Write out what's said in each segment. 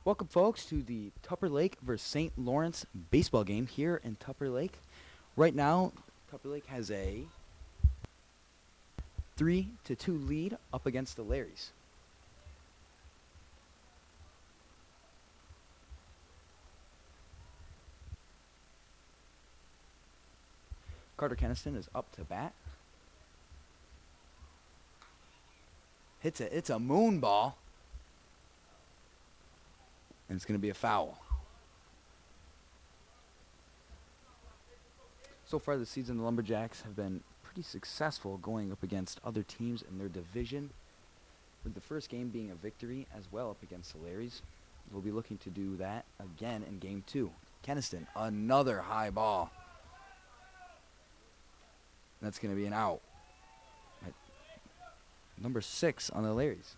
Welcome, folks, to the Tupper Lake versus St. Lawrence baseball game here in Tupper Lake. Right now, Tupper Lake has a 3-2 lead up against the Larrys. Carter Keniston is up to bat. Hits it. It's a moon ball. And it's going to be a foul. So far this season, the Lumberjacks have been pretty successful going up against other teams in their division, with the first game being a victory as well up against the Larrys. We'll be looking to do that again in Game 2. Keniston, another high ball. That's going to be an out. At number 6 on the Larrys.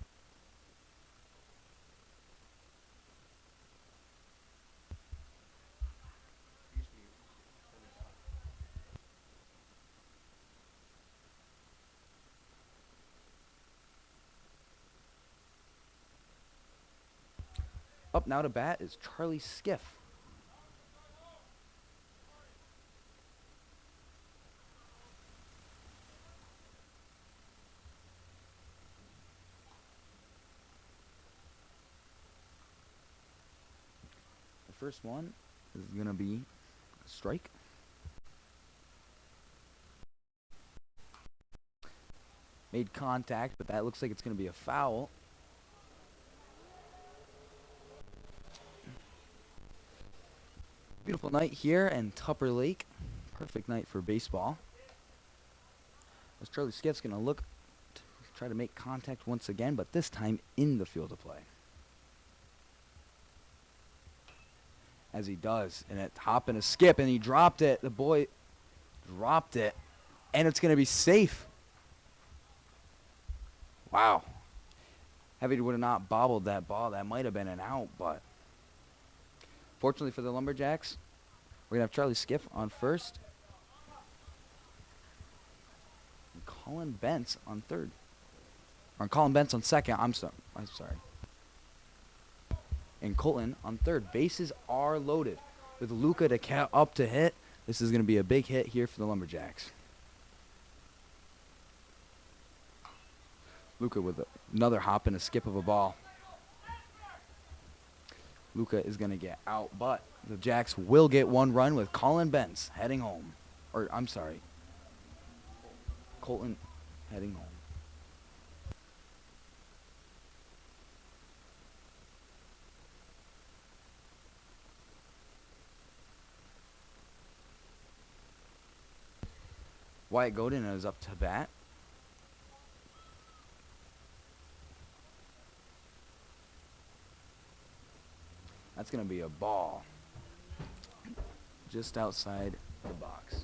Up now to bat is Charlie Skiff. The first one is going to be a strike. Made contact, but that looks like it's going to be a foul. Beautiful night here in Tupper Lake. Perfect night for baseball. As Charlie Skiff's going to look to try to make contact once again, but this time in the field of play. As he does, and it hop and a skip, and he dropped it. The boy dropped it, and it's going to be safe. Wow. If he would have not bobbled that ball, that might have been an out, but fortunately for the Lumberjacks, we're going to have Charlie Skiff on first. And Colin Bentz on third. Or Colin Bentz on second. I'm sorry. And Colton on third. Bases are loaded. With Luca up to hit, this is going to be a big hit here for the Lumberjacks. Luca with another hop and a skip of a ball. Luca is going to get out, but the Jacks will get one run with Colin Bentz heading home. Or, I'm sorry, Colton heading home. Wyatt Godin is up to bat. That's going to be a ball just outside the box.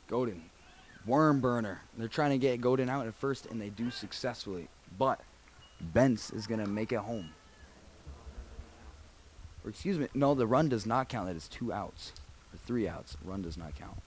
Godin. Worm burner. They're trying to get Godin out at first, and they do successfully. But Bentz is going to make it home. Or excuse me, no, the run does not count. That is 2 outs. Or 3 outs. Run does not count.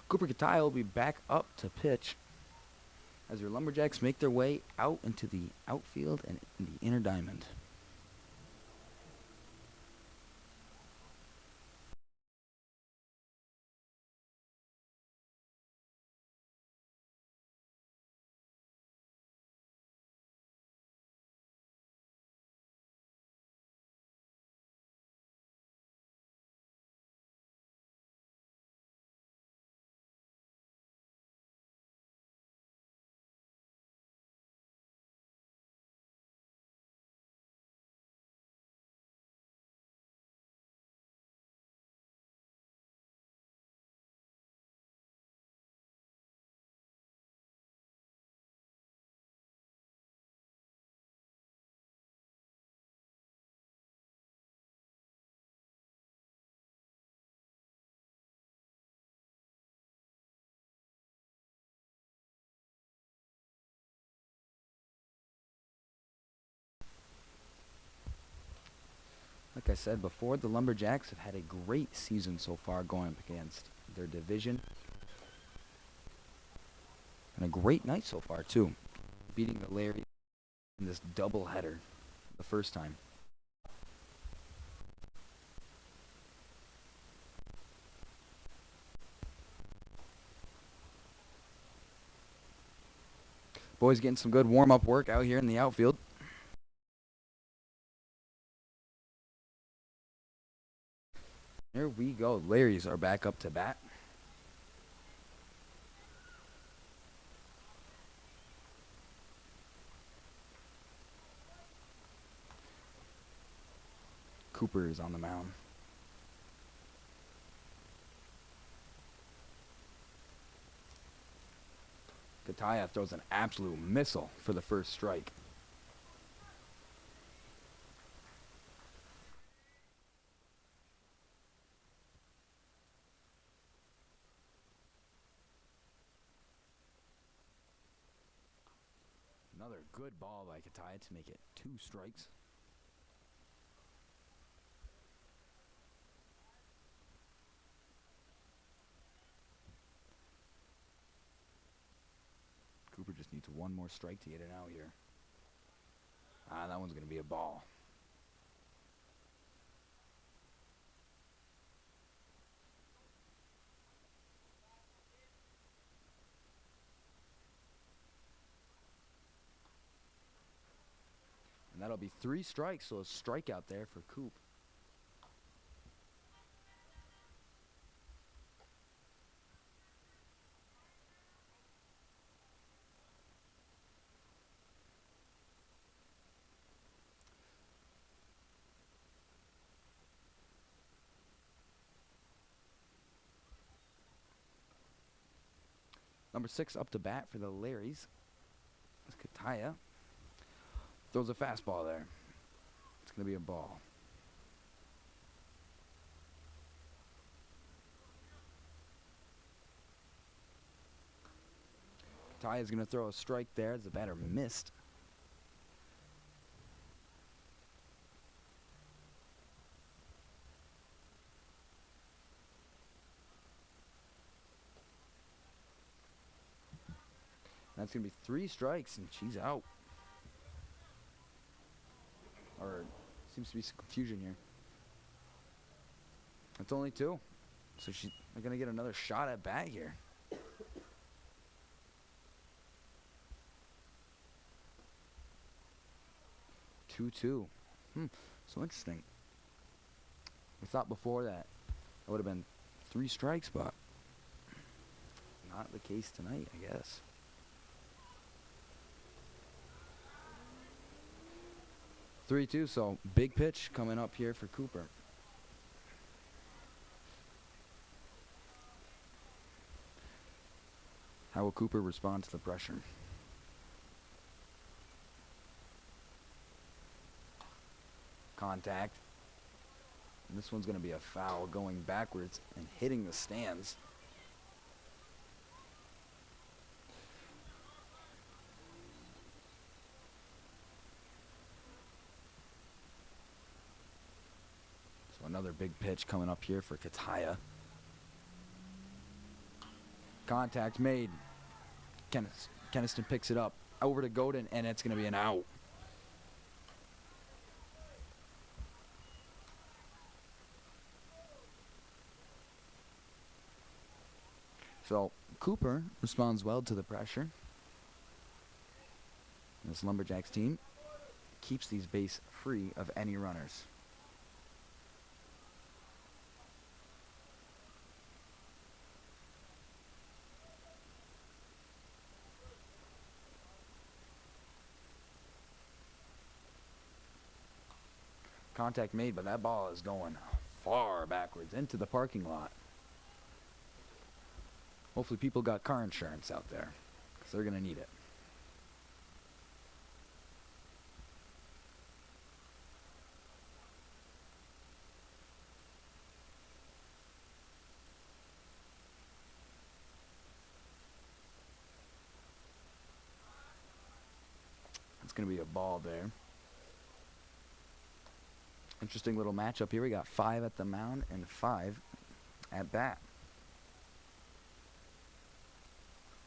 Cooper Katai will be back up to pitch as your Lumberjacks make their way out into the outfield and in the inner diamond. Like I said before, the Lumberjacks have had a great season so far going up against their division. And a great night so far, too. Beating the Larry in this doubleheader the first time. Boys getting some good warm-up work out here in the outfield. Here we go. Larry's are back up to bat. Cooper is on the mound. Kataya throws an absolute missile for the first strike. Another good ball by Kataya to make it 2 strikes. Cooper just needs 1 more strike to get it out here. That one's going to be a ball. And that'll be 3 strikes, so a strikeout there for Coop. Number 6 up to bat for the Larrys. It's Kataya. Throws a fastball there. It's going to be a ball. Kataya is going to throw a strike there as the batter missed. That's going to be 3 strikes, and she's out. Or seems to be some confusion here. It's only 2. So she's going to get another shot at bat here. Two. So interesting. We thought before that it would have been 3 strikes, but not the case tonight, I guess. Three-two, so big pitch coming up here for Cooper. How will Cooper respond to the pressure? Contact. And this one's going to be a foul going backwards and hitting the stands. So another big pitch coming up here for Kataya. Contact made. Keniston picks it up. Over to Godin, and it's going to be an out. So Cooper responds well to the pressure. This Lumberjacks team keeps these base free of any runners. Contact made, but that ball is going far backwards into the parking lot. Hopefully people got car insurance out there, because they're going to need it. It's going to be a ball there. Interesting little matchup here. We got 5 at the mound and 5 at bat.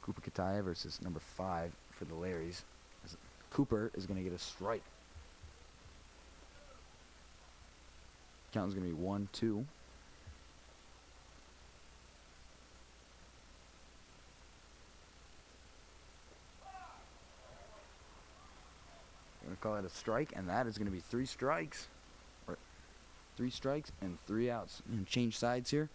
Cooper Kataya versus number 5 for the Larrys. Cooper is going to get a strike. Count is going to be 1-2. Going to call it a strike, and that is going to be 3 strikes. Or 3 strikes and 3 outs. And change sides here.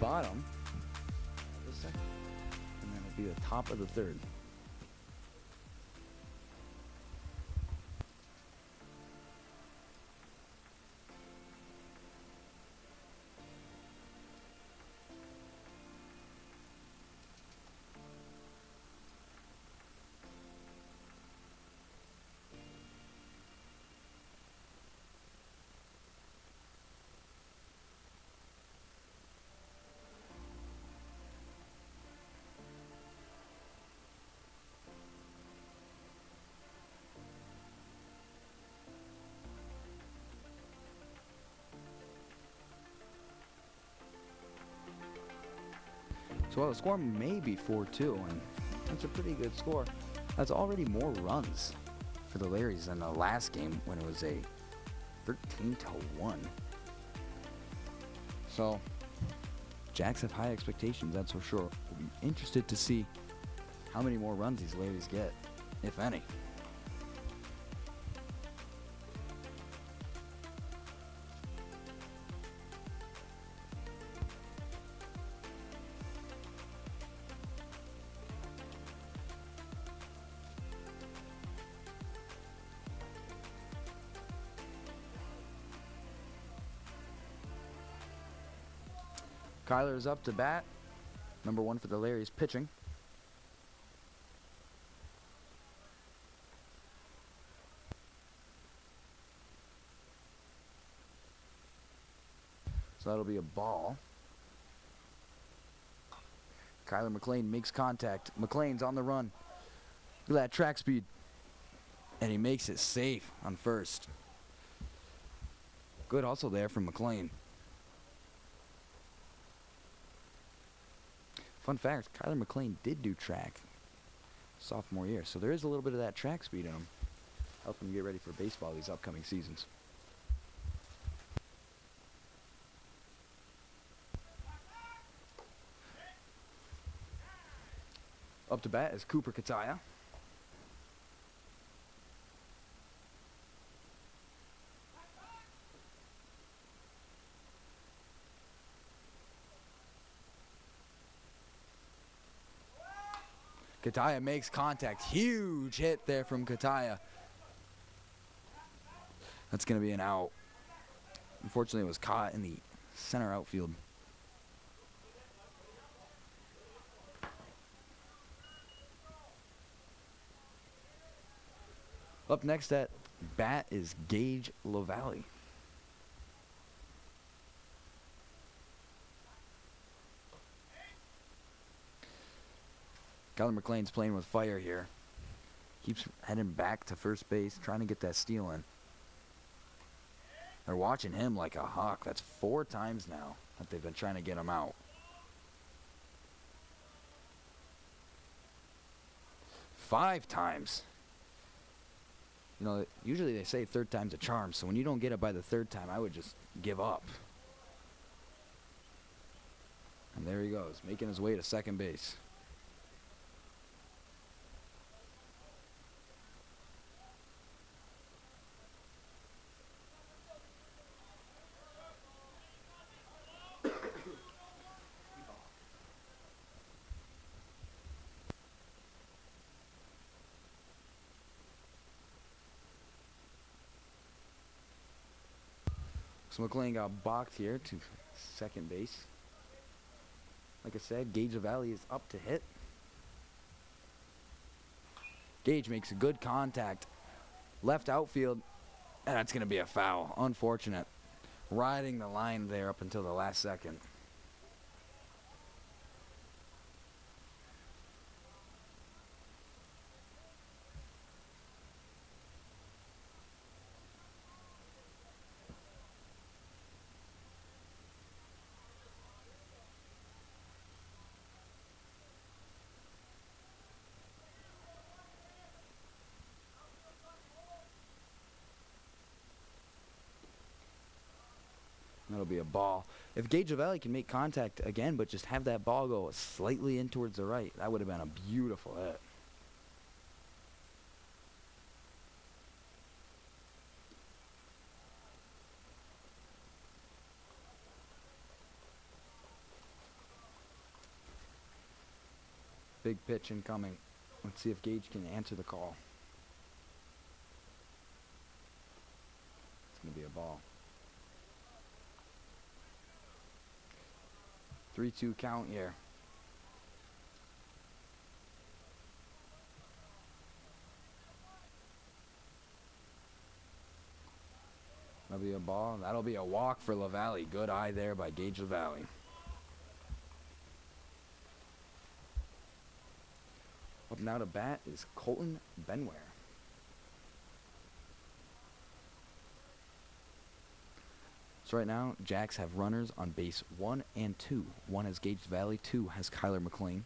Bottom of the second, and then it'll be the top of the third. So while the score may be 4-2, and that's a pretty good score, that's already more runs for the Larrys than the last game when it was a 13-1. So Jacks have high expectations, that's for sure. We'll be interested to see how many more runs these Larrys get, if any. Kyler is up to bat. Number 1 for the Larrys pitching. So that'll be a ball. Kyler McLean makes contact. McLean's on the run. Look at that track speed. And he makes it safe on first. Good hustle there from McLean. Fun fact, Kyler McLean did do track sophomore year, so there is a little bit of that track speed in him. Help him get ready for baseball these upcoming seasons. Up to bat is Cooper Kataya. Kataya makes contact. Huge hit there from Kataya. That's going to be an out. Unfortunately, it was caught in the center outfield. Up next at bat is Gage LaValle. Kyler McLean's playing with fire here. Keeps heading back to first base, trying to get that steal in. They're watching him like a hawk. That's 4 times now that they've been trying to get him out. 5 times. You know, usually they say 3rd time's a charm, so when you don't get it by the 3rd time, I would just give up. And there he goes, making his way to second base. So McLean got balked here to second base. Like I said, Gage LaValle is up to hit. Gage makes a good contact. Left outfield, and that's going to be a foul. Unfortunate. Riding the line there up until the last second. That'll be a ball. If Gage Valley can make contact again, but just have that ball go slightly in towards the right, that would have been a beautiful hit. Big pitch incoming. Let's see if Gage can answer the call. It's going to be a ball. 3-2 count here. That'll be a ball. That'll be a walk for LaValle. Good eye there by Gage LaValle. Up now to bat is Colton Benware. So right now, Jacks have runners on base 1 and 2. 1 has Gage Valley, 2 has Kyler McLean.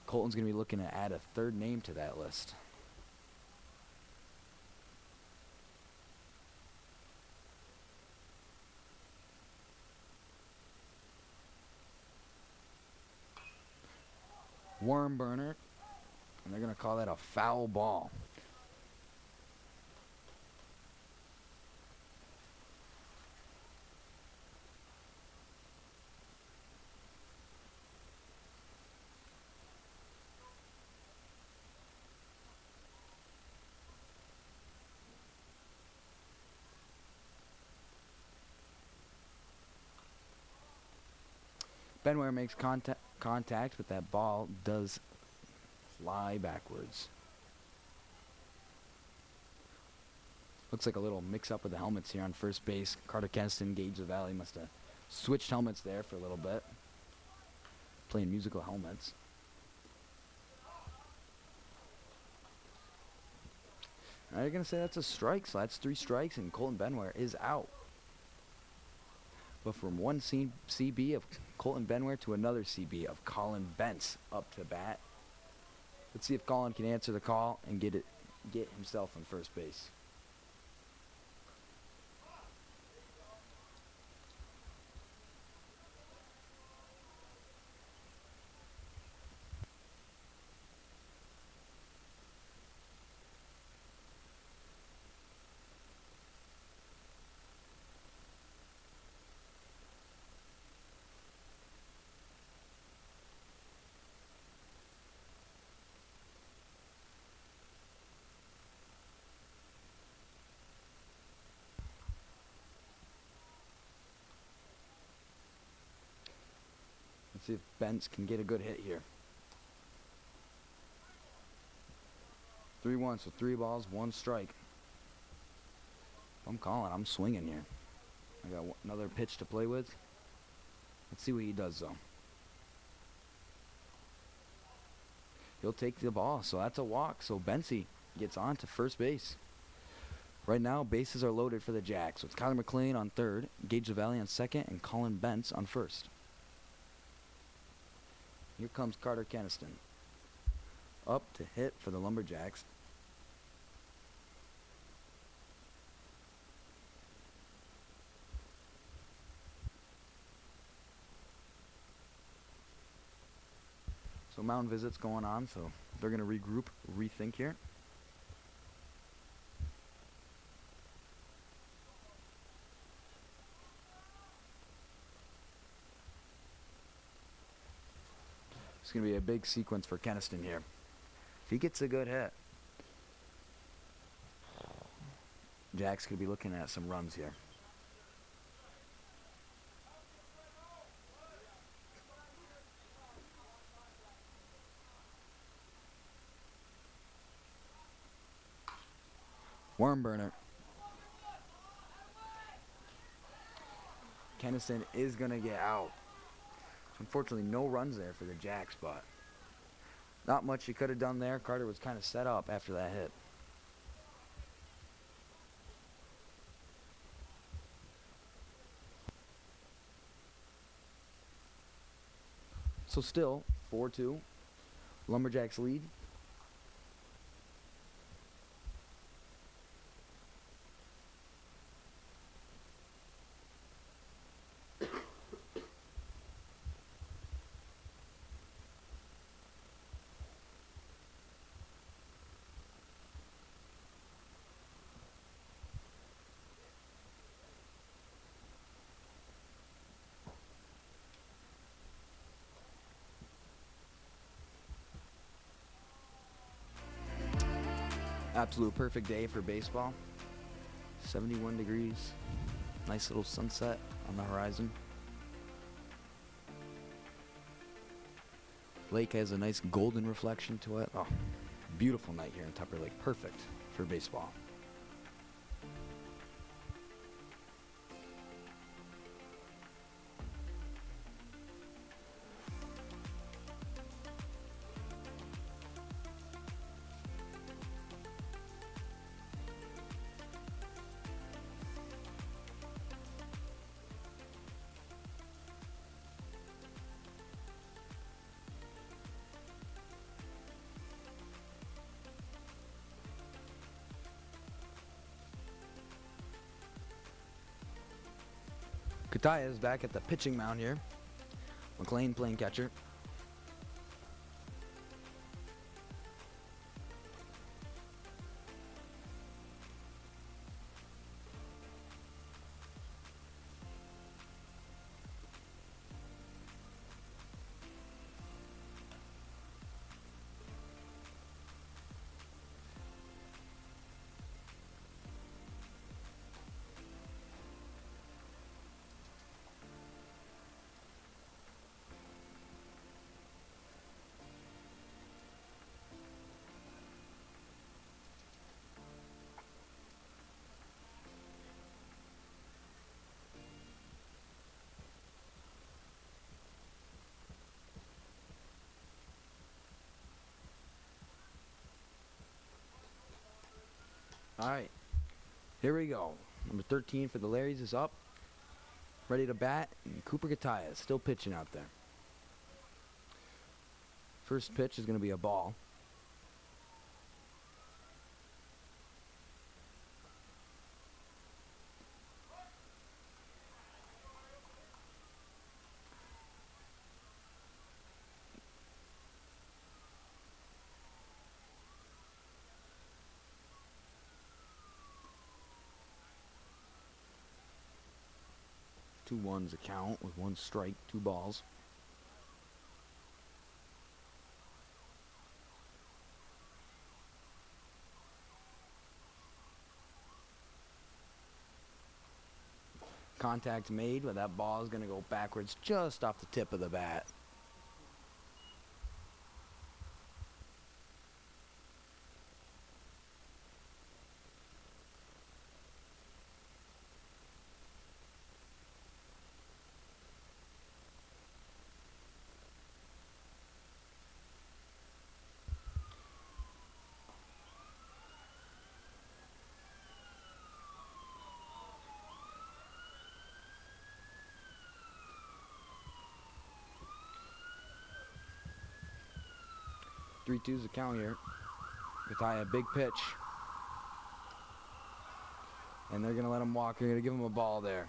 Colton's going to be looking to add a third name to that list. Worm burner, and they're going to call that a foul ball. Benware makes contact, but that ball does fly backwards. Looks like a little mix-up with the helmets here on first base. Carter Keniston, Gage LaValle must have switched helmets there for a little bit. Playing musical helmets. Now you're going to say that's a strike, so that's 3 strikes, and Colton Benware is out. But from one CB of Colton Benware to another CB of Colin Bentz up to bat. Let's see if Colin can answer the call and get himself on first base. Let's see if Bentz can get a good hit here. 3-1, so 3 balls, 1 strike. I'm calling, I'm swinging here. I got another pitch to play with. Let's see what he does, though. He'll take the ball, so that's a walk. So Bentz gets on to first base. Right now, bases are loaded for the Jacks. So it's Kyler McLean on third, Gage LaValle on second, and Colin Bentz on first. Here comes Carter Keniston. Up to hit for the Lumberjacks. So mound visits going on, so they're going to regroup, rethink here. It's going to be a big sequence for Keniston here. If he gets a good hit, Jack's going to be looking at some runs here. Worm burner. Kennison is going to get out. Unfortunately, no runs there for the Jacks, but not much he could have done there. Carter was kind of set up after that hit. So still, 4-2. Lumberjacks lead. Absolute perfect day for baseball. 71 degrees. Nice little sunset on the horizon. Lake has a nice golden reflection to it. Oh, beautiful night here in Tupper Lake. Perfect for baseball. Kataya is back at the pitching mound here. McLean playing catcher. All right, here we go. Number 13 for the Larrys is up, ready to bat, and Cooper Kataya is still pitching out there. First pitch is going to be a ball. Two ones a count with one strike, two balls. Contact made, but that ball is going to go backwards just off the tip of the bat. Three twos a count here. Kataya, big pitch. And they're going to let him walk. They're going to give him a ball there.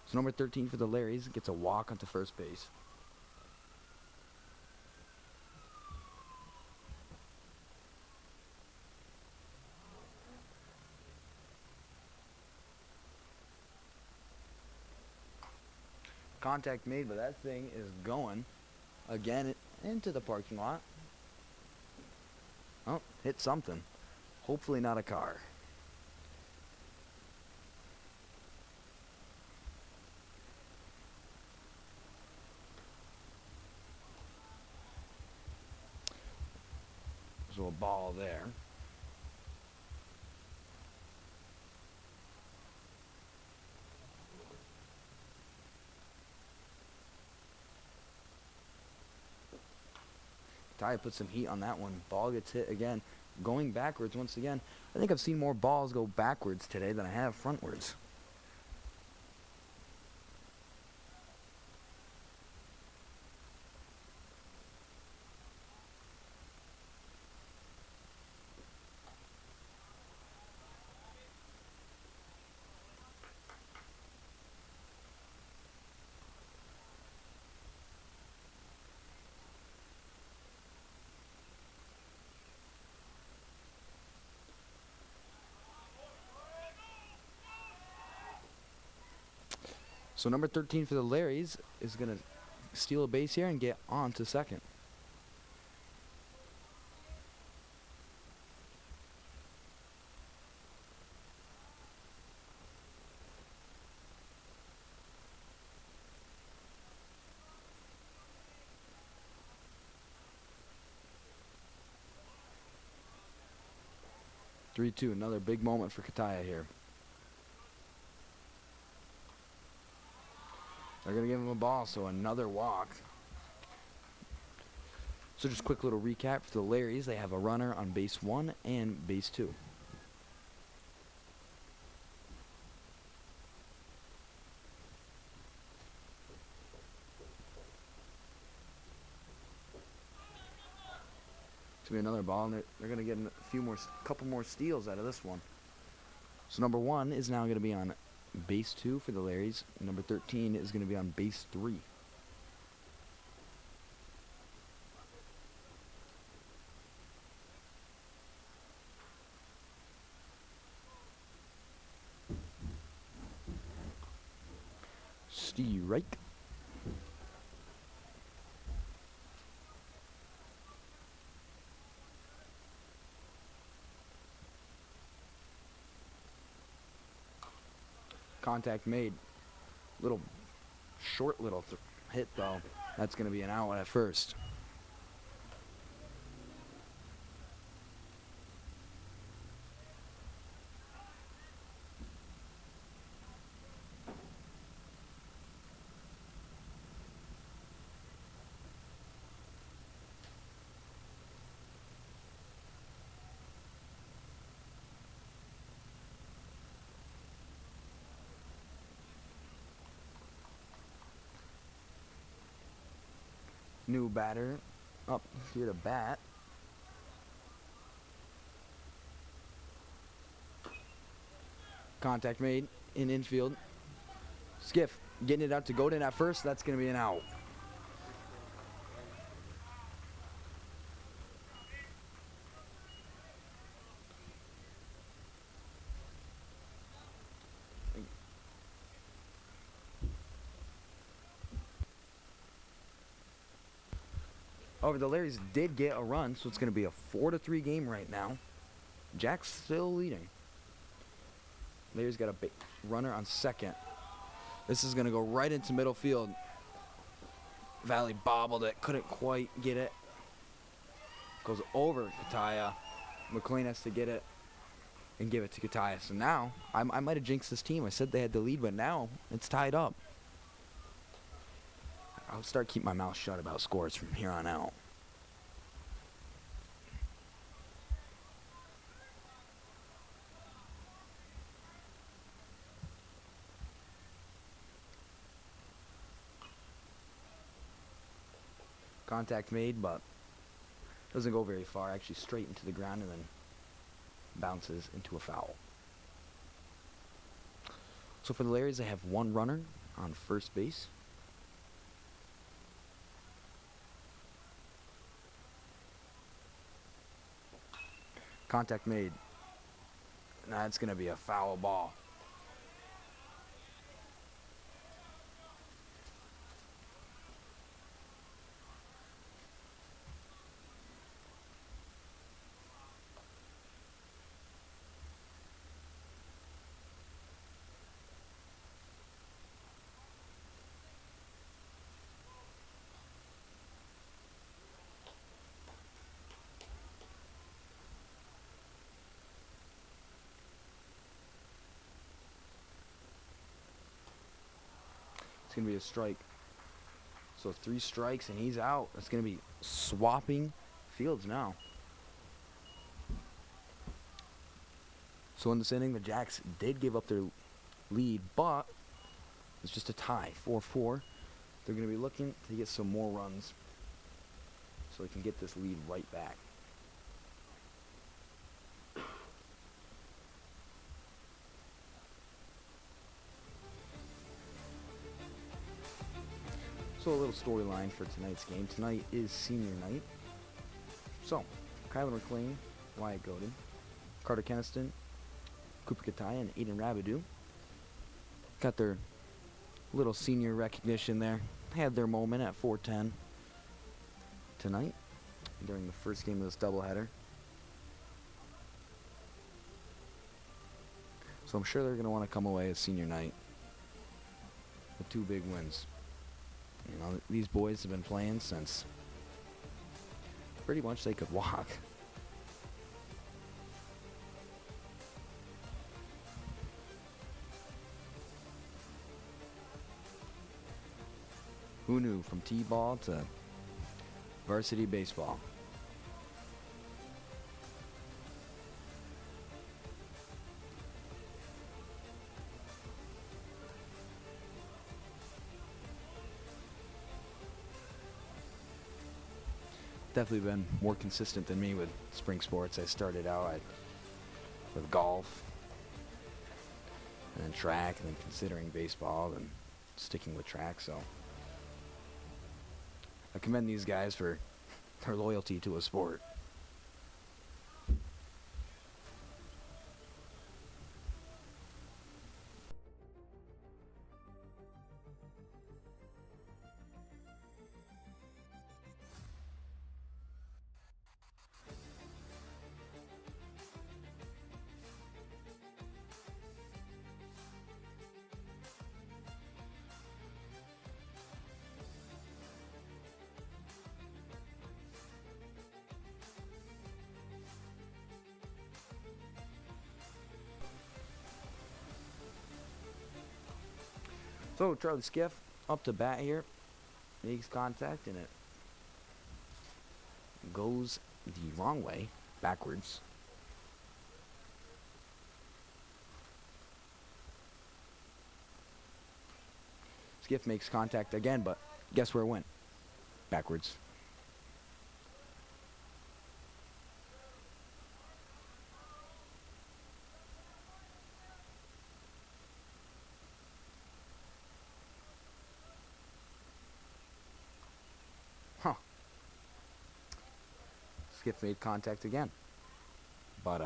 So number 13 for the Larrys gets a walk onto first base. Contact made, but that thing is going again into the parking lot. Oh, hit something. Hopefully not a car. So a ball there. Kataya put some heat on that one. Ball gets hit again. Going backwards once again. I think I've seen more balls go backwards today than I have frontwards. So number 13 for the Larrys is going to steal a base here and get on to second. Three-two, another big moment for Kataya here. They're going to give him a ball, so another walk. So just a quick little recap for the Larrys. They have a runner on base 1 and base 2. It's going to be another ball, and they're going to get a couple more steals out of this one. So number 1 is now going to be on base 2 for the Larrys. Number 13 is going to be on base 3. Strike. Contact made. Little short little hit though. That's going to be an out at first. New batter up here to bat. Contact made in infield. Skiff getting it out to Godin at first. That's going to be an out. However, the Larrys did get a run, so it's going to be a 4-3 game right now. Jack's still leading. Larry's got a runner on second. This is going to go right into middle field. Valley bobbled it, couldn't quite get it. Goes over Kataya. McLean has to get it and give it to Kataya. So now, I might have jinxed this team. I said they had the lead, but now it's tied up. I'll start keeping my mouth shut about scores from here on out. Contact made, but doesn't go very far. Actually straight into the ground and then bounces into a foul. So for the Larrys, they have one runner on first base. Contact made. Now it's going to be a foul ball. It's going to be a strike. So 3 strikes and he's out. It's going to be swapping fields now. So in this inning, the Jacks did give up their lead, but it's just a tie, 4-4. They're going to be looking to get some more runs so they can get this lead right back. So a little storyline for tonight's game. Tonight is senior night. So, Kyler McLean, Wyatt Godin, Carter Keniston, Cooper Kataya, and Aiden Rabidou got their little senior recognition there. Had their moment at 4:10 tonight during the first game of this doubleheader. So I'm sure they're going to want to come away as senior night with 2 big wins. You know, these boys have been playing since pretty much they could walk. Who knew, from T-ball to varsity baseball? Definitely been more consistent than me with spring sports. I started out with golf, and then track, and then considering baseball, and sticking with track. So I commend these guys for their loyalty to a sport. So Charlie Skiff up to bat here, makes contact, and it goes the wrong way, backwards. Skiff makes contact again, but guess where it went? Backwards. Huh. Skiff made contact again. But,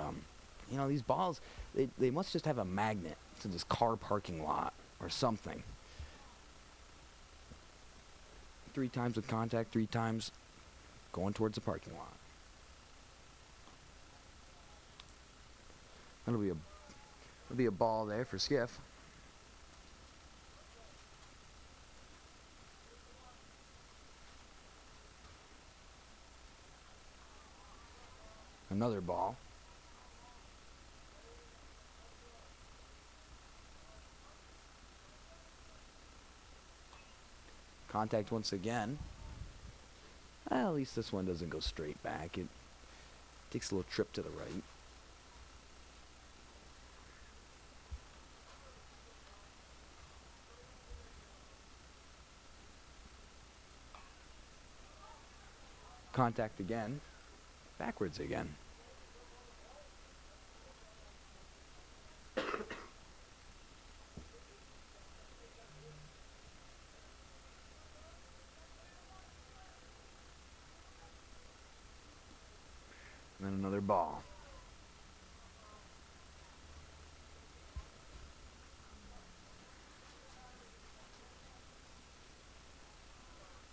you know, these balls, they must just have a magnet to this car parking lot or something. 3 times with contact, 3 times going towards the parking lot. That'll be a ball there for Skiff. Another ball. Contact once again. Well, at least this one doesn't go straight back. It takes a little trip to the right. Contact again. Backwards again. And then another ball.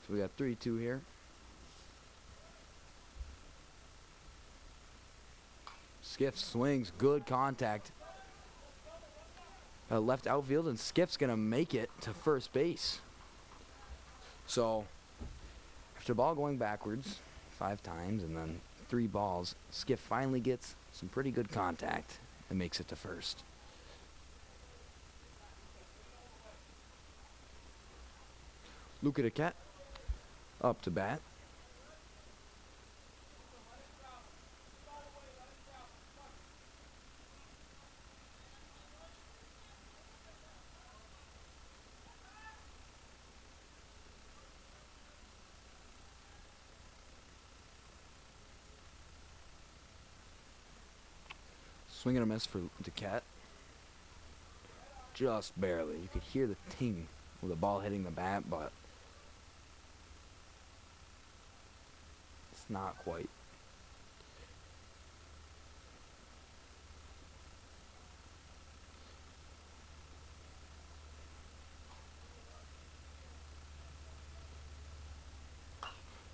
So we got 3-2 here. Skiff swings, good contact. Left outfield, and Skiff's gonna make it to first base. So after the ball going backwards 5 times and then 3 balls, Skiff finally gets some pretty good contact and makes it to first. Luca Duquette up to bat. Swing and a miss for Duquette. Just barely. You could hear the ting of the ball hitting the bat, but it's not quite.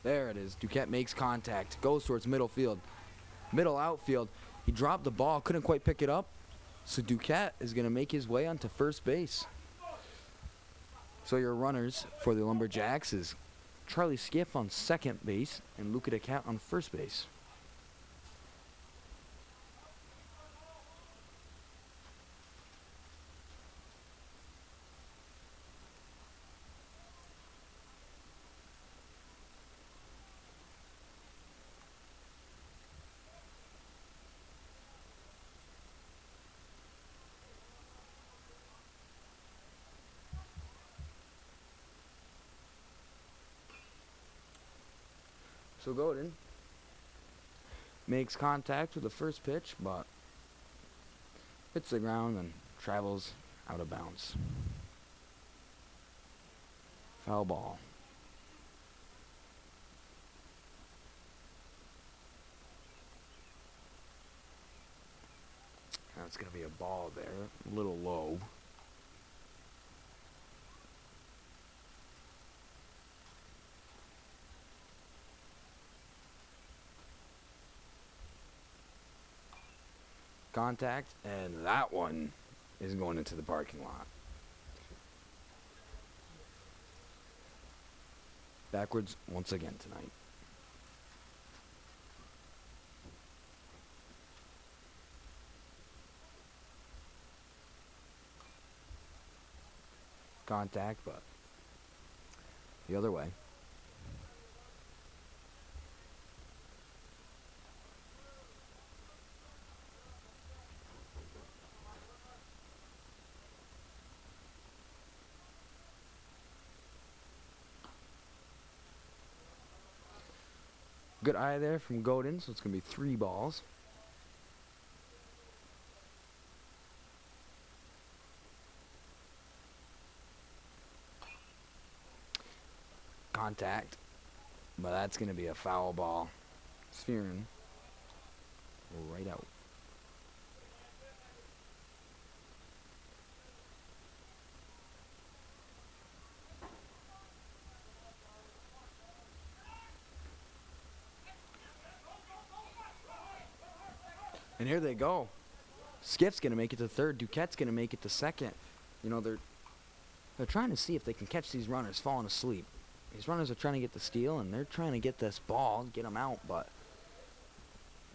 There it is. Duquette makes contact. Goes towards middle field. Middle outfield. He dropped the ball. Couldn't quite pick it up. So Duquette is going to make his way onto first base. So your runners for the Lumberjacks is Charlie Skiff on second base and Luca Duquette on first base. So Godin makes contact with the first pitch, but hits the ground and travels out of bounds. Foul ball. That's going to be a ball there, a little low. Contact, and that one is going into the parking lot. Backwards once again tonight. Contact, but the other way. Good eye there from Godin, so it's going to be 3 balls. Contact, but that's going to be a foul ball. Sphering right out. And here they go. Skiff's going to make it to third. Duquette's going to make it to second. You know, they're trying to see if they can catch these runners falling asleep. These runners are trying to get the steal, and they're trying to get this ball, get them out, but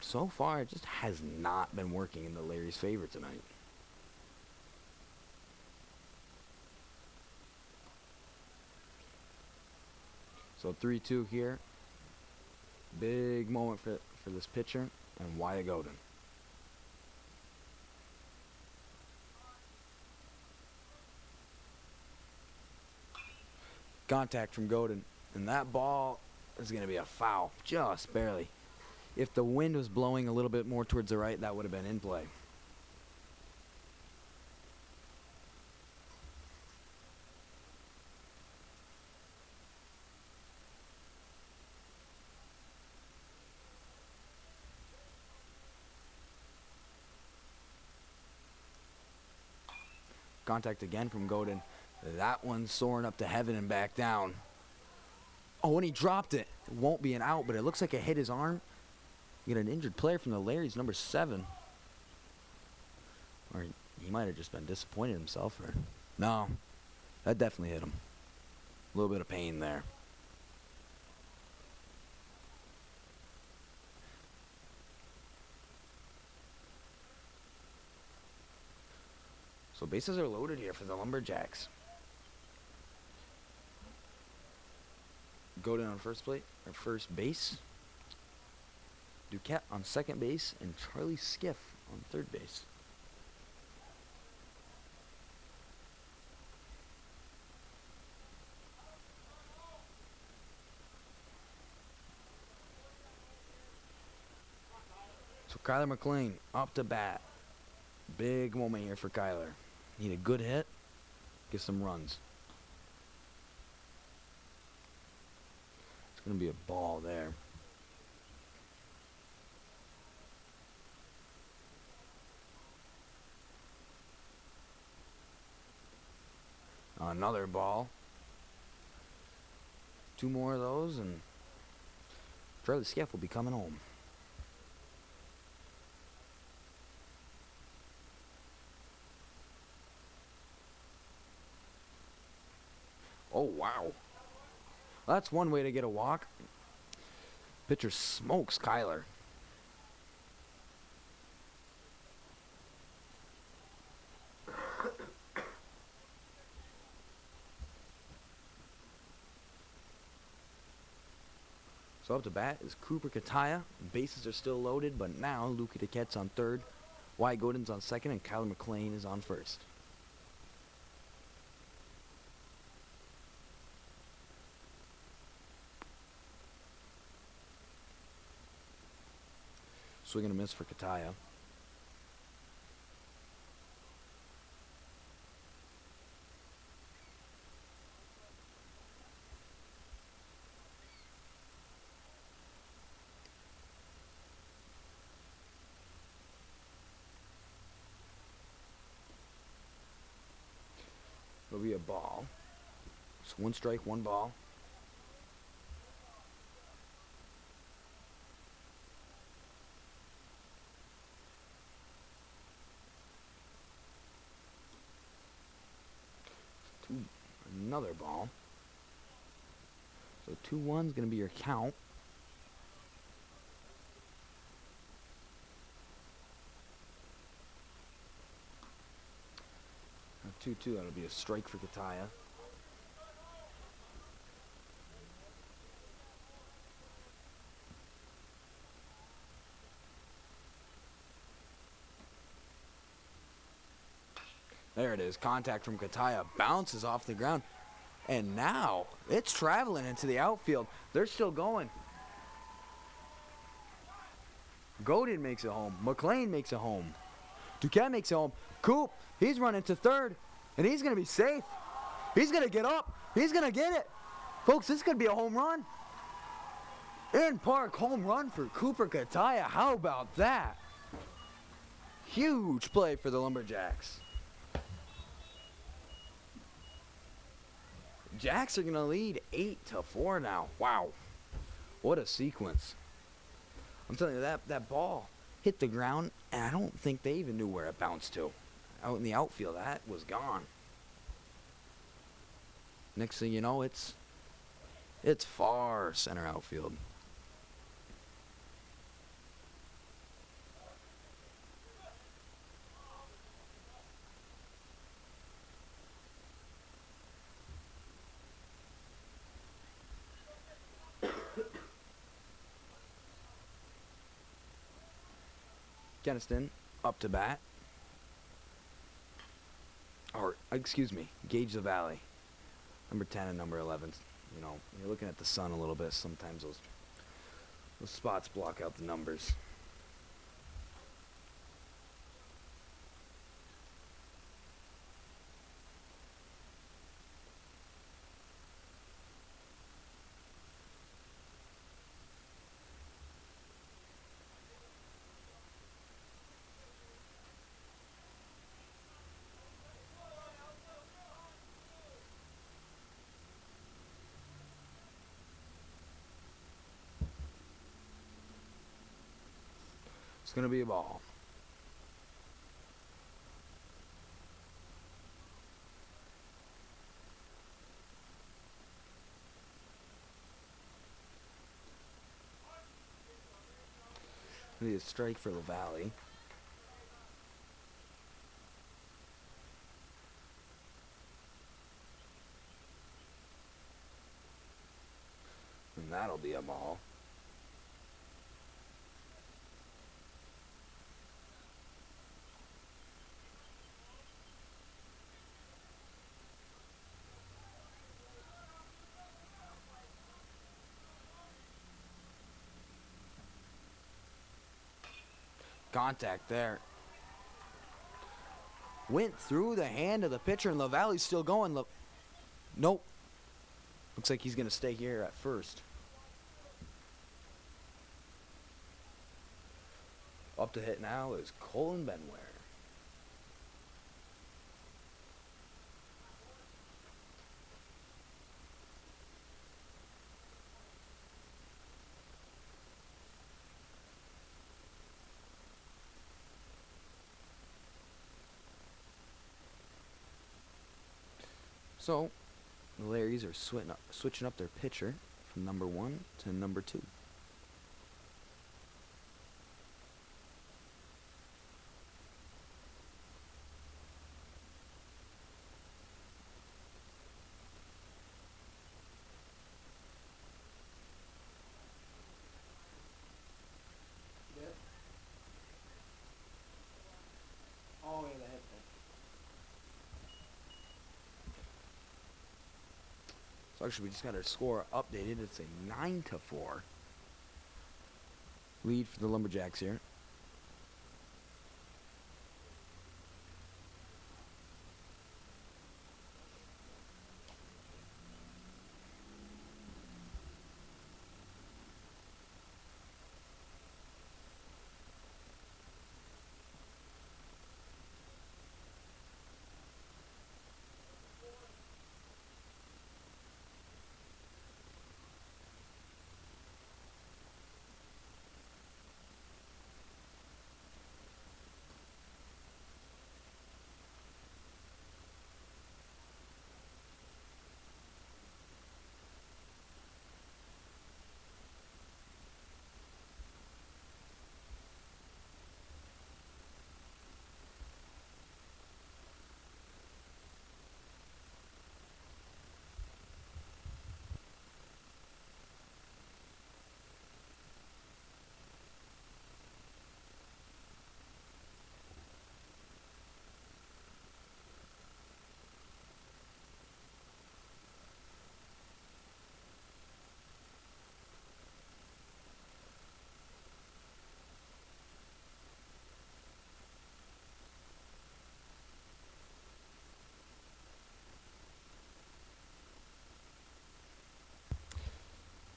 so far it just has not been working in the Larry's favor tonight. So 3-2 here. Big moment for this pitcher and Wyatt Godin. Contact from Godin, and that ball is going to be a foul, just barely. If the wind was blowing a little bit more towards the right, that would have been in play. Contact again from Godin. That one's soaring up to heaven and back down. Oh, and he dropped it. It won't be an out, but it looks like it hit his arm. You get an injured player from the Larry's, number 7. Or he might have just been disappointed in himself. Or no, that definitely hit him. A little bit of pain there. So bases are loaded here for the Lumberjacks. Godin on first base. Duquette on second base, and Charlie Skiff on third base. So Kyler McLean up to bat. Big moment here for Kyler. Need a good hit. Get some runs. It's going to be a ball there. Another ball. 2 more of those, and Charlie Scaff will be coming home. Oh, wow. That's one way to get a walk. Pitcher smokes Kyler. So up to bat is Cooper Kataya. Bases are still loaded, but now Luca Duquette's on third, Wyatt Godin's on second, and Kyler McLean is on first. Swing and a miss for Kataya. It'll be a ball. So 1 strike, 1 ball. Another ball. So 2-1's going to be your count. Now 2-2, that'll be a strike for Kataya. There it is. Contact from Kataya. Bounces off the ground. And now it's traveling into the outfield. They're still going. Godin makes it home. McLean makes it home. Duquette makes it home. Coop, he's running to third. And he's going to be safe. He's going to get up. He's going to get it. Folks, this could be a home run. In-park home run for Cooper Kataya. How about that? Huge play for the Lumberjacks. Jacks are going to lead 8-4 now. Wow. What a sequence. I'm telling you, that ball hit the ground, and I don't think they even knew where it bounced to. Out in the outfield, that was gone. Next thing you know, it's far center outfield. Keniston up to bat. Or, excuse me, Gauge the Valley. Number 10 and number 11. You know, you're looking at the sun a little bit. Sometimes those spots block out the numbers. It's going to be a ball. It's going to be a strike for the Valley. And that'll be a ball. Contact there. Went through the hand of the pitcher, and LaValle's still going. Nope. Looks like he's going to stay here at first. Up to hit now is Colin Benware. So, the Larrys are switching up their pitcher from number 1 to number 2. Oh, yeah, the headset. So actually, we just got our score updated. It's a 9-4 lead for the Lumberjacks here.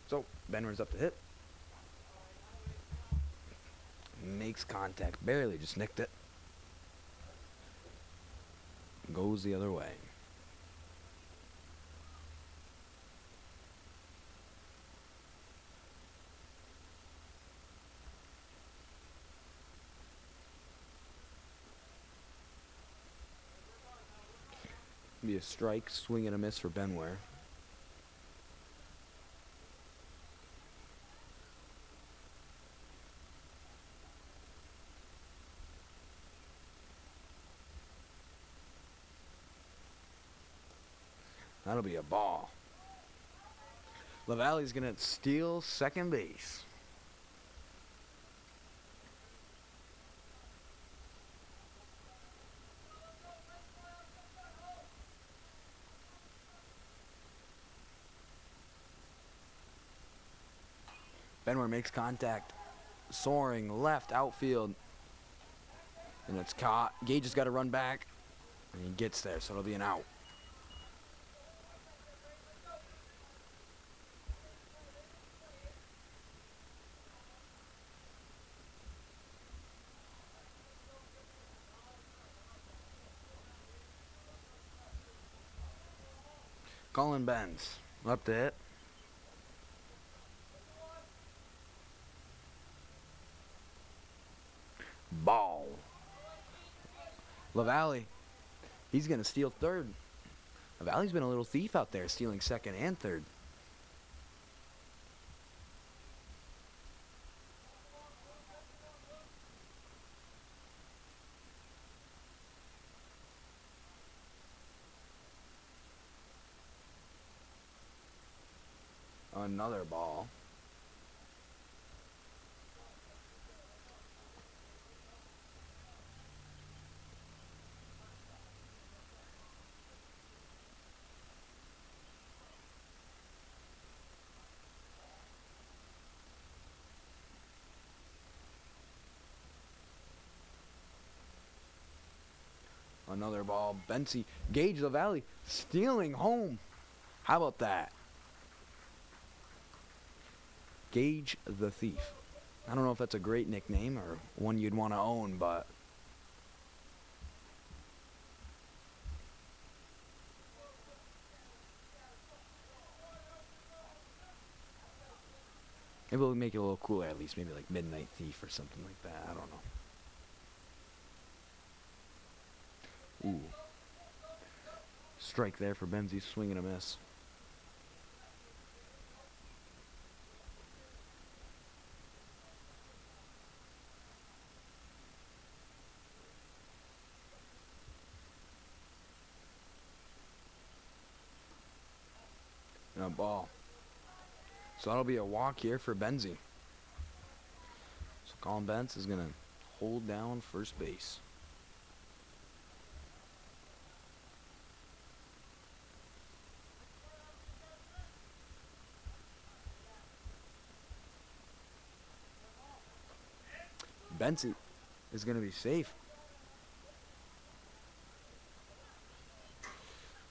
So, Benware's up to hit. Makes contact. Barely, just nicked it. Goes the other way. Be a strike, swing and a miss for Benware. That'll be a ball. LaValle's going to steal second base. Benware makes contact. Soaring left outfield. And it's caught. Gage has got to run back. And he gets there, so it'll be an out. Colin Benz up to hit. Ball. LaValle, he's going to steal third. LaValle's been a little thief out there, stealing second and third. Another ball. Another ball. Benzie, Gage the Valley, stealing home. How about that? Gage the Thief. I don't know if that's a great nickname or one you'd want to own, but maybe we'll make it a little cooler at least. Maybe like Midnight Thief or something like that. I don't know. Ooh. Strike there for Benzie, swing and a miss. And a ball. So that'll be a walk here for Benzie. So Colin Bentz is going to hold down first base. Benzie is going to be safe.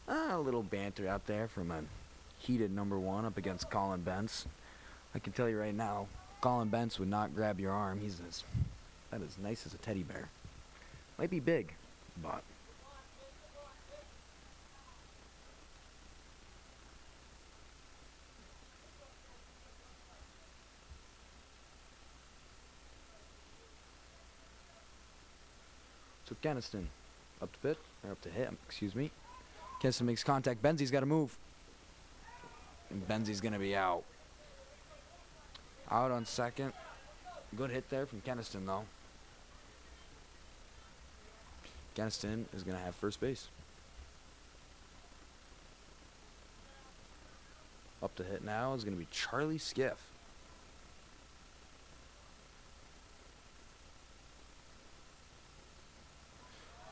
A little banter out there from a heated number one up against Colin Bentz. I can tell you right now, Colin Bentz would not grab your arm. He's that as nice as a teddy bear. Might be big, but so Keniston up to pitch, or up to hit, excuse me. Keniston makes contact. Benzie's got to move. And Benzie's going to be out. Out on second. Good hit there from Keniston, though. Keniston is going to have first base. Up to hit now is going to be Charlie Skiff.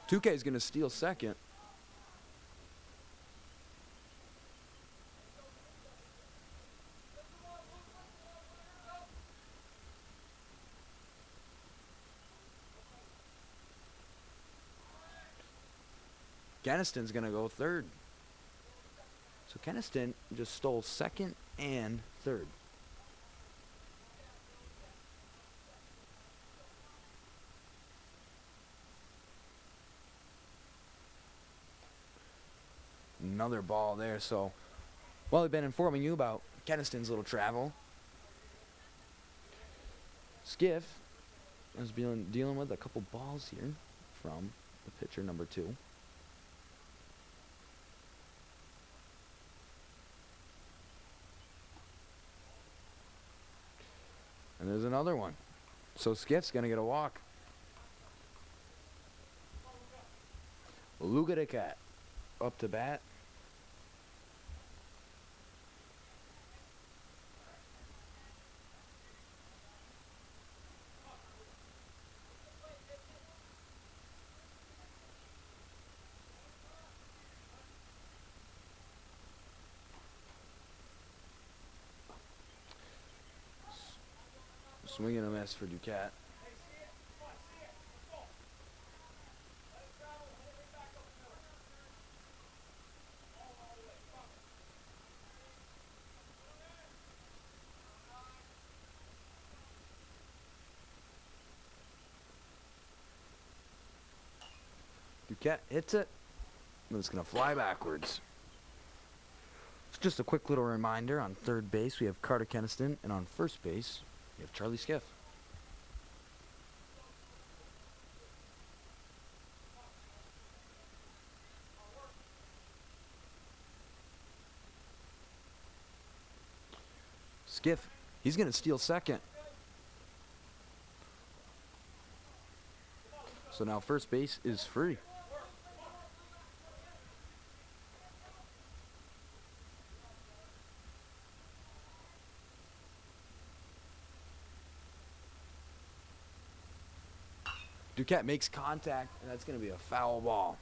Tuque is going to steal second. Keniston's going to go third. So Keniston just stole second and third. Another ball there. So, well, we've been informing you about Keniston's little travel. Skiff is dealing with a couple balls here from the pitcher number 2. And there's another one. So Skiff's going to get a walk. Look at a cat. Up to bat. Swing and a miss for Duquette. Duquette hits it, and it's going to fly backwards. It's just a quick little reminder, on third base we have Carter Keniston, and on first base we have Charlie Skiff. Skiff, he's going to steal second. So now first base is free. Duquette makes contact, and that's going to be a foul ball.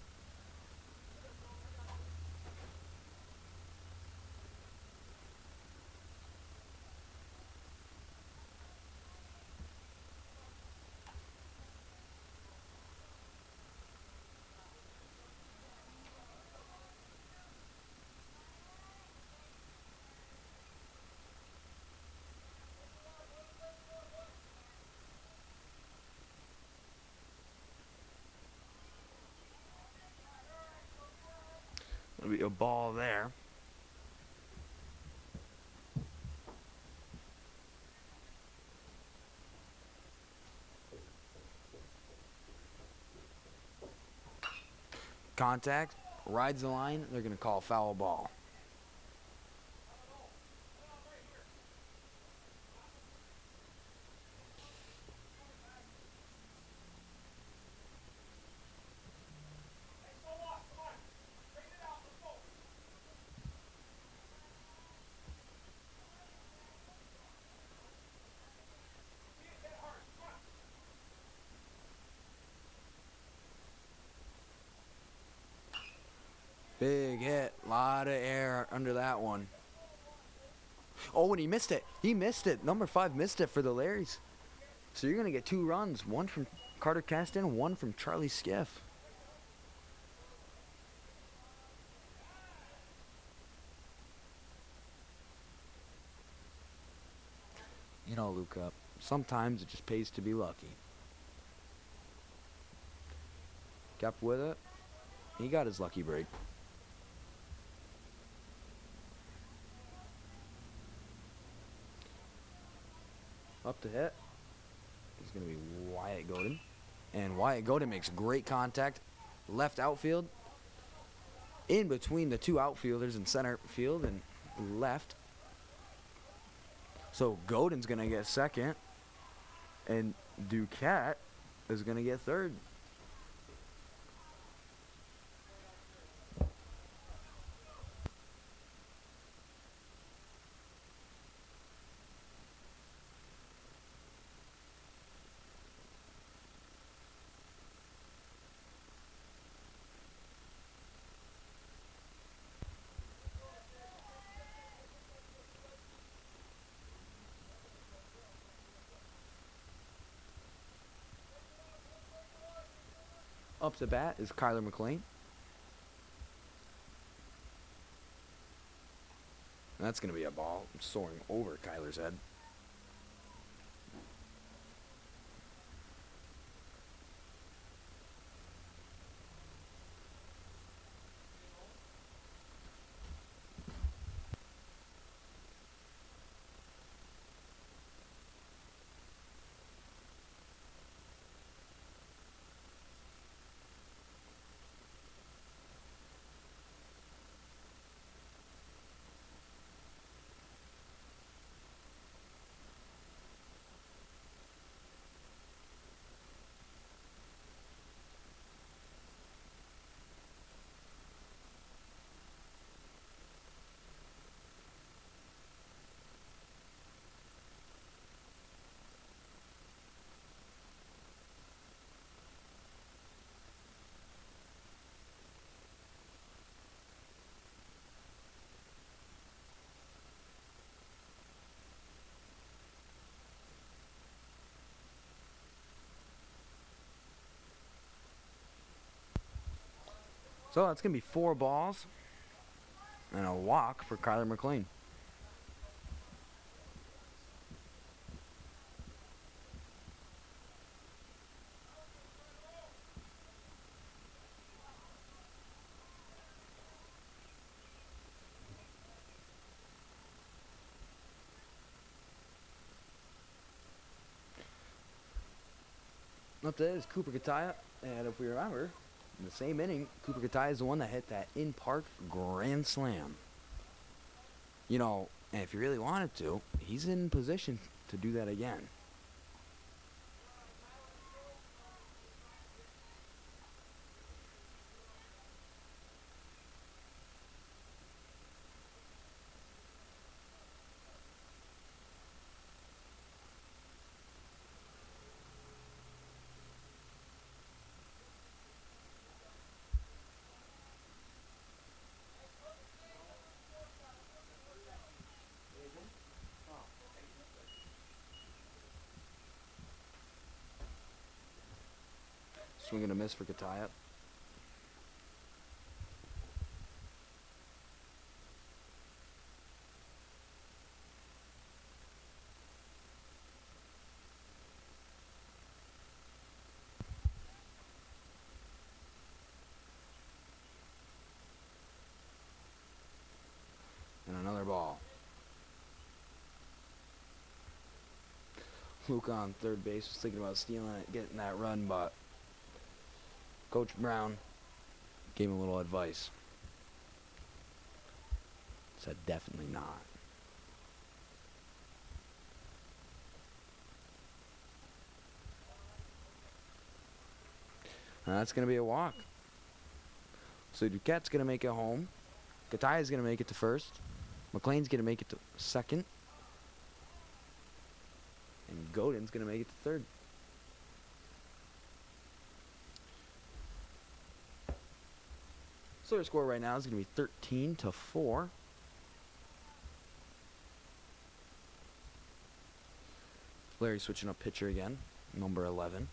There'll be a ball there. Contact, rides the line, they're going to call foul ball. Big hit, lot of air under that one. Oh, and he missed it. He missed it. Number 5 missed it for the Larrys. So you're going to get 2 runs. One from Carter Caston, one from Charlie Skiff. You know, Luca, sometimes it just pays to be lucky. Kept with it. He got his lucky break. Up to hit. It's going to be Wyatt Godin. And Wyatt Godin makes great contact. Left outfield. In between the 2 outfielders in center field and left. So Godin's going to get second. And Duquette is going to get third. Up to bat is Kyler McLean. That's going to be a ball soaring over Kyler's head. So that's going to be 4 balls and a walk for Kyler McLean. Up to that is Cooper Kataya, and if we remember, in the same inning, Cooper Kataya is the one that hit that in-park grand slam. You know, and if he really wanted to, he's in position to do that again. Swing and a miss for Kataya. Luca on third base was thinking about stealing it, getting that run, but Coach Brown gave him a little advice. Said definitely not. And that's going to be a walk. So Duquette's going to make it home. Gataya's going to make it to first. McLean's going to make it to second. And Godin's going to make it to third. So their score right now is going to be 13-4. Larry switching up pitcher again, number 11.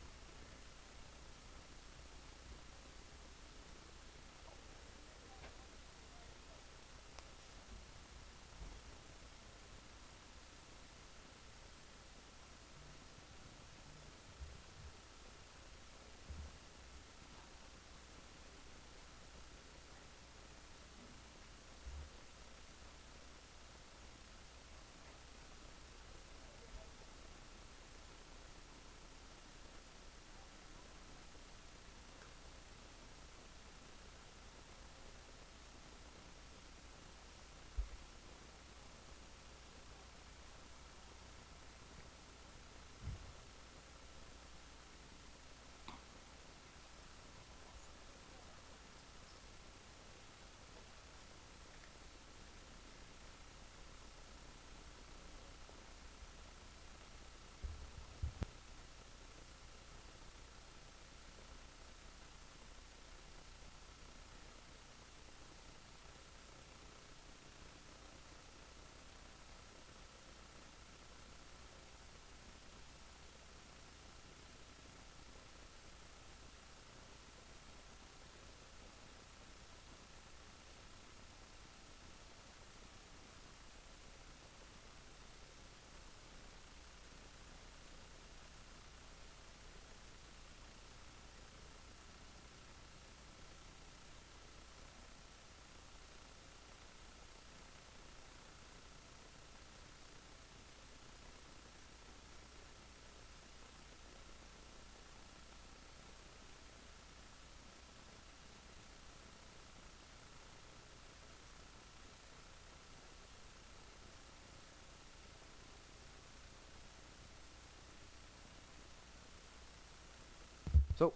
So,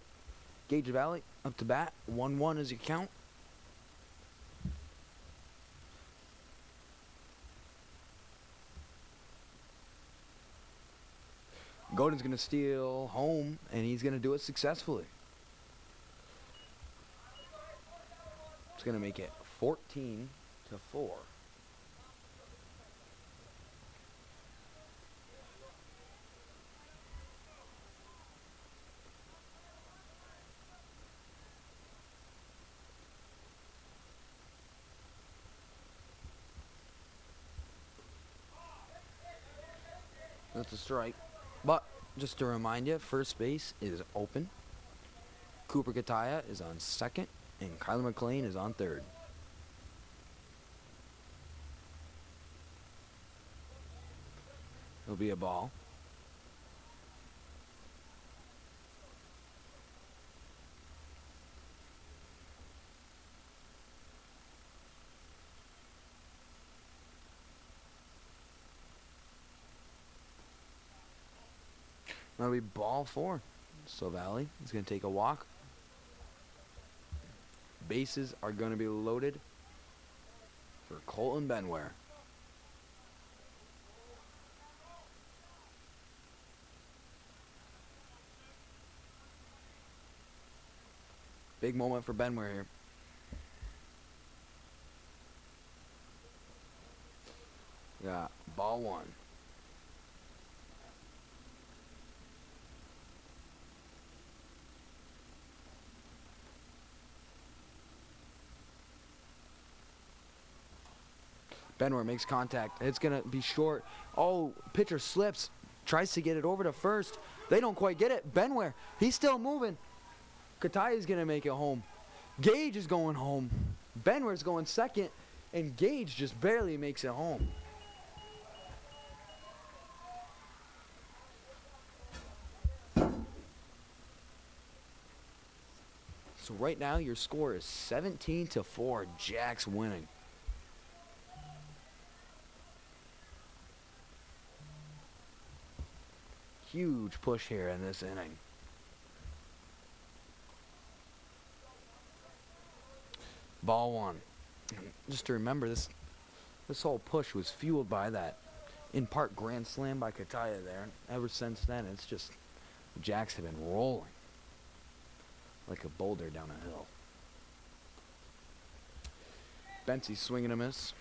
Gage Valley up to bat. 1-1 is your count. Godin's going to steal home, and he's going to do it successfully. It's going to make it 14-4. That's a strike. But just to remind you, first base is open. Cooper Kataya is on second, and Kyler McLean is on third. It'll be a ball. That'll be ball 4. So Valley is going to take a walk. Bases are going to be loaded for Colton Benware. Big moment for Benware here. Got ball 1. Benware makes contact. It's going to be short. Oh, pitcher slips. Tries to get it over to first. They don't quite get it. Benware, he's still moving. Kataya is going to make it home. Gage is going home. Benware's going second. And Gage just barely makes it home. So right now your score is 17-4. Jacks winning. Huge push here in this inning. Ball one. Just to remember, this whole push was fueled by that, in part, grand slam by Kataya there. Ever since then, it's just, the Jacks have been rolling like a boulder down a hill. Bensy swinging a miss.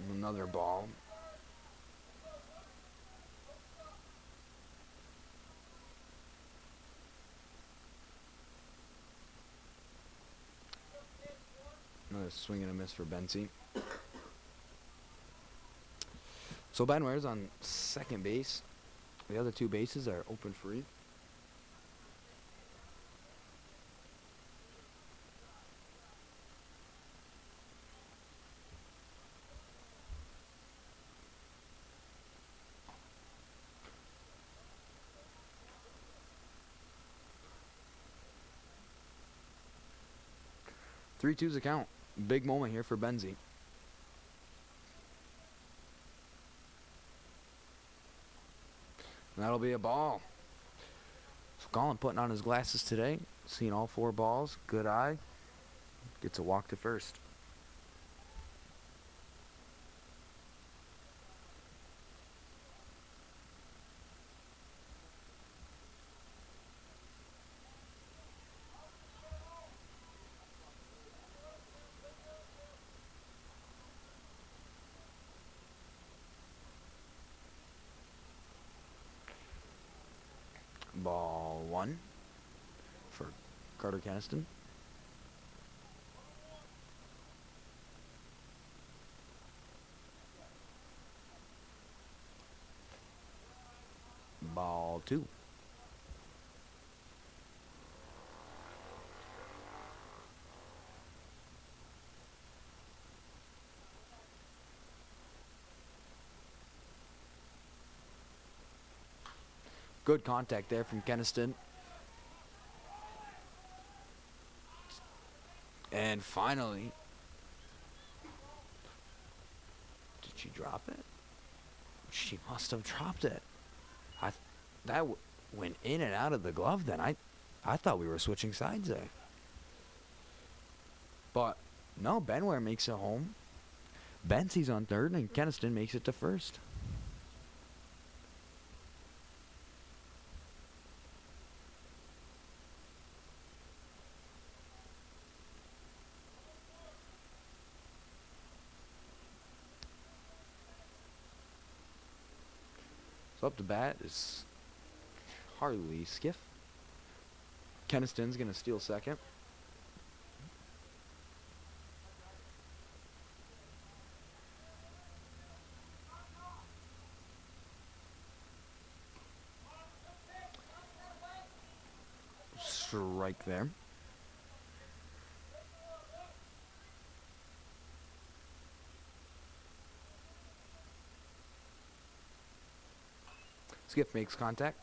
Another ball. Another swing and a miss for Bensy. So Benware's on second base. The other two bases are open free. Three twos the count. Big moment here for Benzie. That'll be a ball. So Colin putting on his glasses today, seeing all four balls. Good eye. Gets a walk to first. Ball one for Carter Keniston. Ball two. Good contact there from Keniston. And finally, did she drop it? She must have dropped it. That went in and out of the glove then. I thought we were switching sides there. But no, Benware makes it home. Bensie's on third and Keniston makes it to first. So up to bat is Harley Skiff. Keniston's going to steal second. Strike there. Skiff makes contact.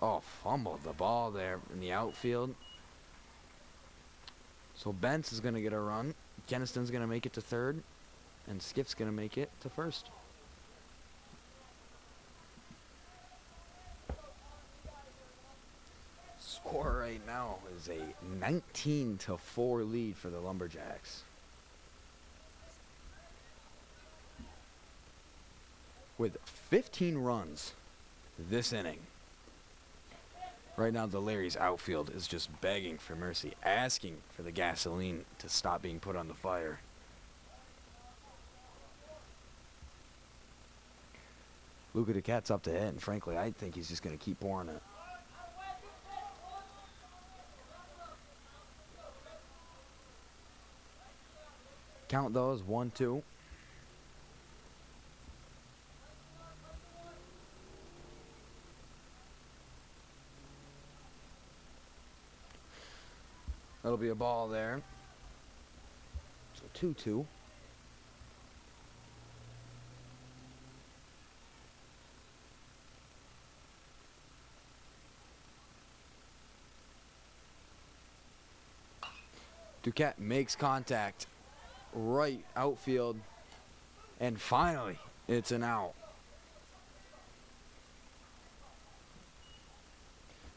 Oh, fumbled the ball there in the outfield. So Bentz is going to get a run. Keniston's going to make it to third. And Skiff's going to make it to first. Score right now is a 19-4 lead for the Lumberjacks. With 15 runs this inning. Right now, the Larry's outfield is just begging for mercy, asking for the gasoline to stop being put on the fire. Luca DeCat's up to hit, and frankly, I think he's just going to keep pouring it. Count those, 1-2. That'll be a ball there. So 2-2. Duquette makes contact. Right outfield. And finally, it's an out.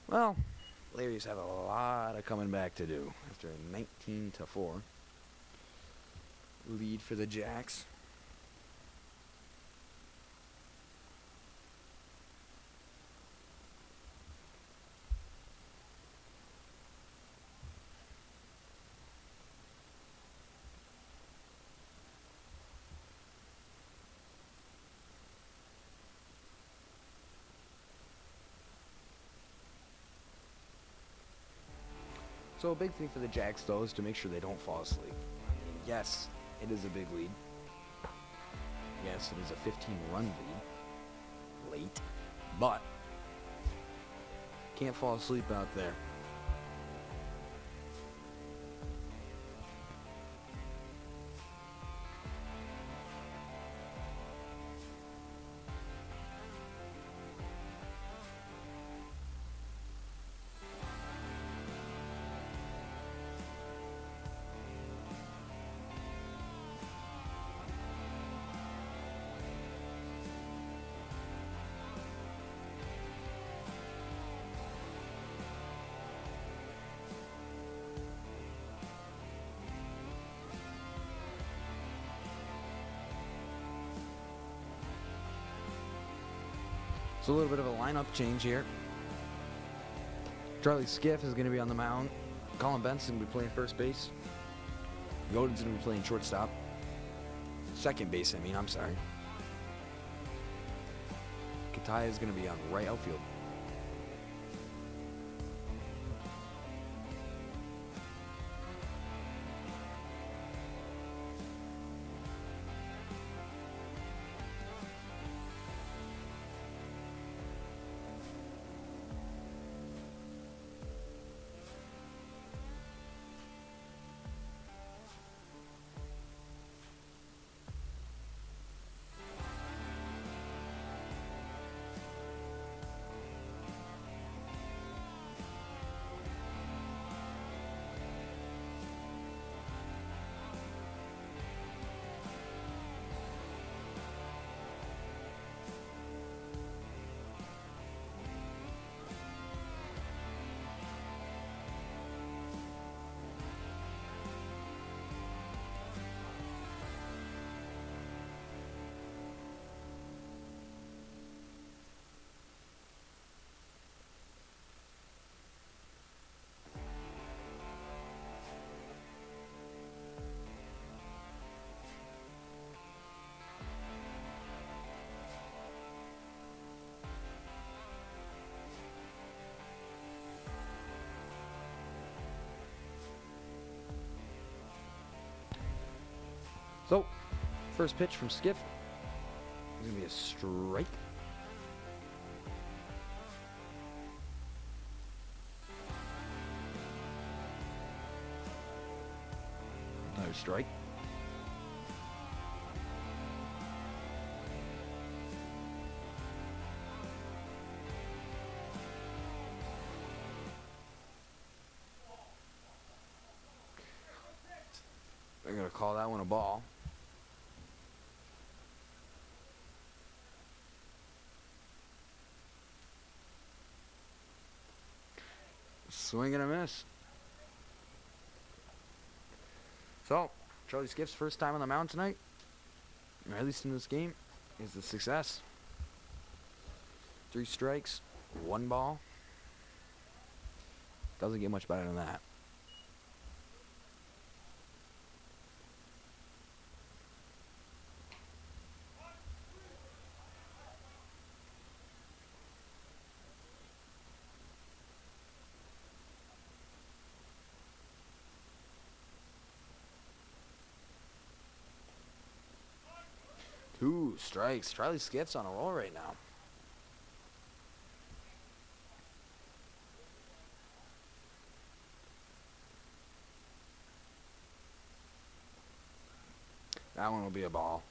Well, Larry's have a lot of coming back to do after a 19-4 lead for the Jacks. So a big thing for the Jacks, though, is to make sure they don't fall asleep. I mean, yes, it is a big lead. Yes, it is a 15-run lead. Late. But can't fall asleep out there. So a little bit of a lineup change here. Charlie Skiff is going to be on the mound. Colin Benson will be playing first base. Godin's going to be playing shortstop. Second base, I'm sorry. Kataya is going to be on right outfield. So, first pitch from Skiff is going to be a strike. Another strike. They're going to call that one a ball. Swing and a miss. So, Charlie Skiff's first time on the mound tonight, or at least in this game, is a success. 3 strikes, 1 ball. Doesn't get much better than that. Two strikes. Charlie Skiff's on a roll right now. That one will be a ball.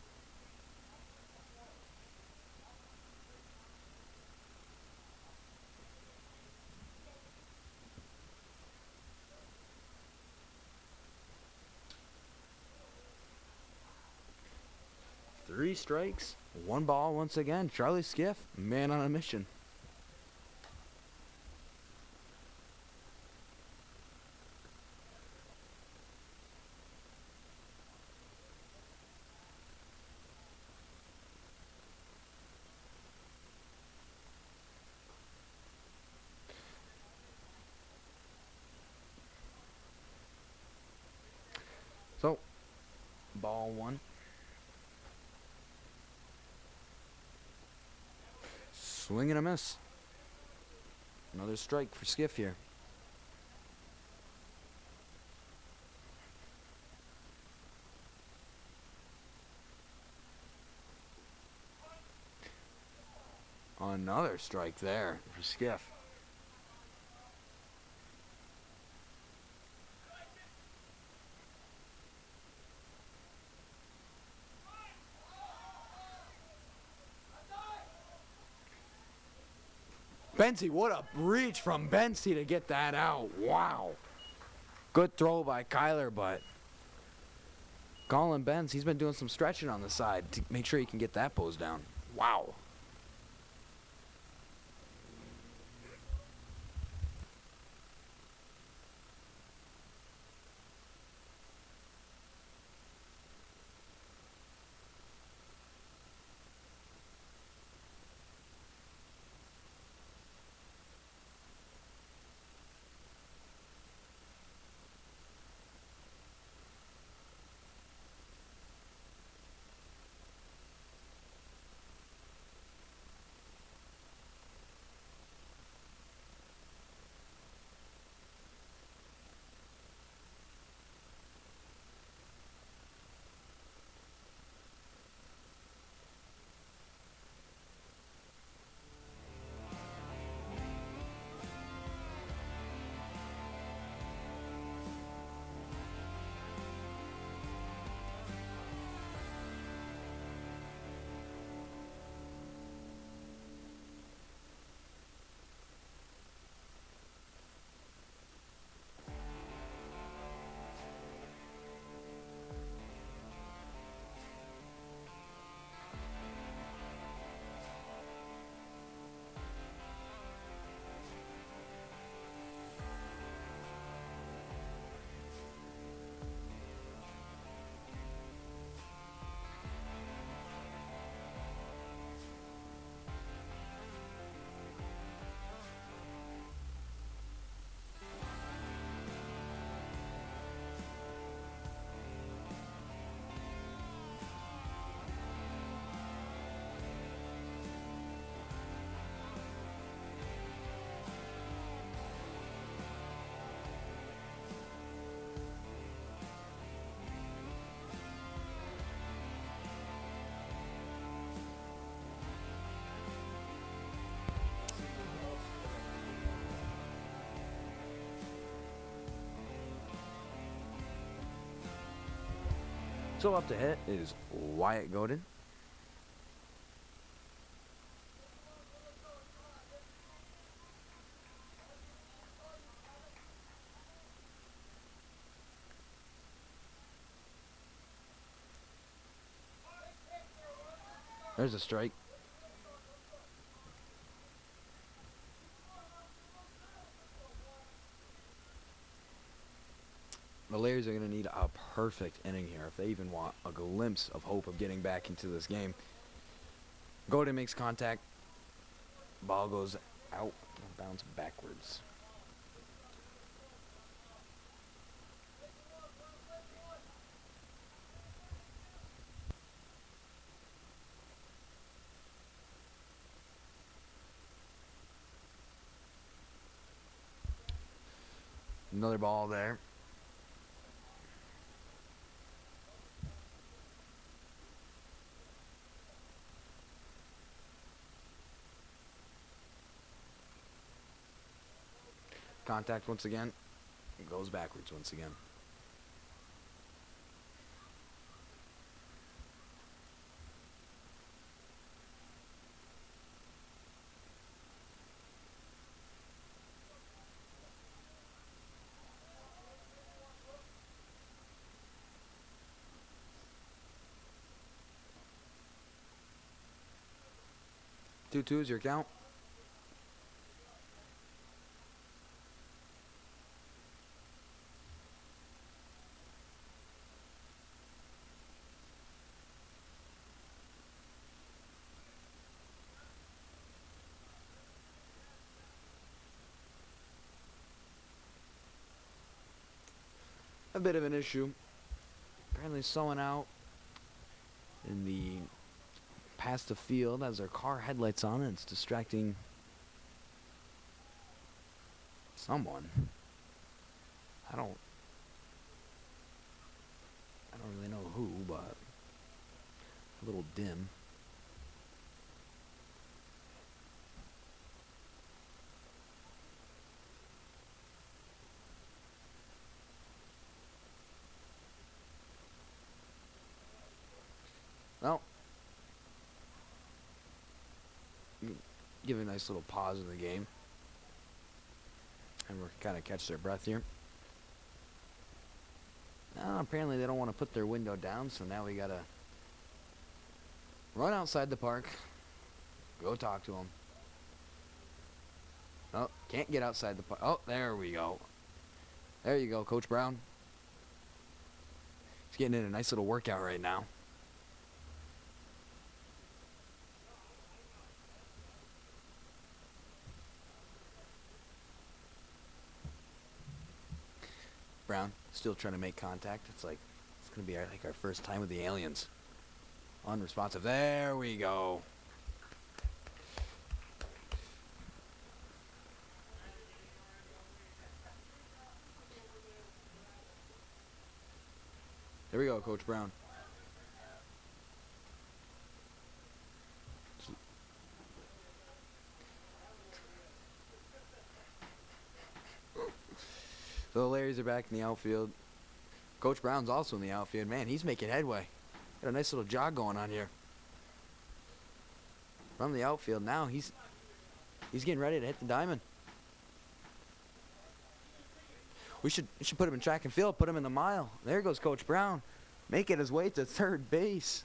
Three strikes, one ball once again. Charlie Skiff, man on a mission. So, ball one. Swing and a miss. Another strike for Skiff here. Another strike there for Skiff. Benzie, what a reach from Benzie to get that out. Wow. Good throw by Kyler, but Colin Benz, he's been doing some stretching on the side to make sure he can get that pose down. Wow. So up to hit is Wyatt Godin. There's a strike. The Lares are going to need a perfect inning here if they even want a glimpse of hope of getting back into this game. Godin makes contact. Ball goes out and bounce backwards. Another ball there. Contact once again. It goes backwards once again. 2-2 is your count. A bit of an issue. Apparently someone out in the past the field has their car headlights on and it's distracting someone. I don't really know who, but a little dim. Well, give a nice little pause in the game. And we're kind of catch their breath here. Apparently they don't want to put their window down, so now we gotta run outside the park, go talk to them. Oh, can't get outside the park. Oh, there we go. There you go, Coach Brown. He's getting in a nice little workout right now. Brown still trying to make contact. It's like it's gonna be like our first time with the aliens. Unresponsive. There we go. There we go, Coach Brown. So the Larrys are back in the outfield. Coach Brown's also in the outfield. Man, he's making headway. Got a nice little jog going on here. From the outfield now, he's getting ready to hit the diamond. We should put him in track and field, put him in the mile. There goes Coach Brown, making his way to third base.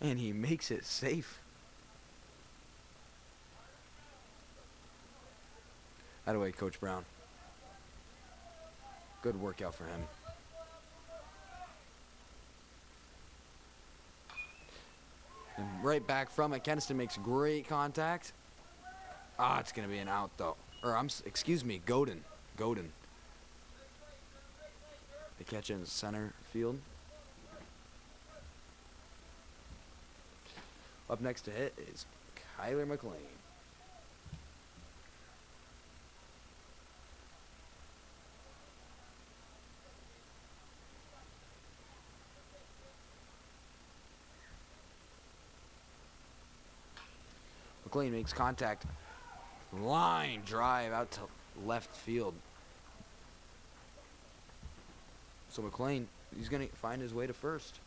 And he makes it safe. That away, Coach Brown. Good workout for him. And right back from it, Keniston makes great contact. It's going to be an out, though. Excuse me, Godin. They catch it in the center field. Up next to hit is Kyler McLean. McLean makes contact. Line drive out to left field. So McLean, he's going to find his way to first.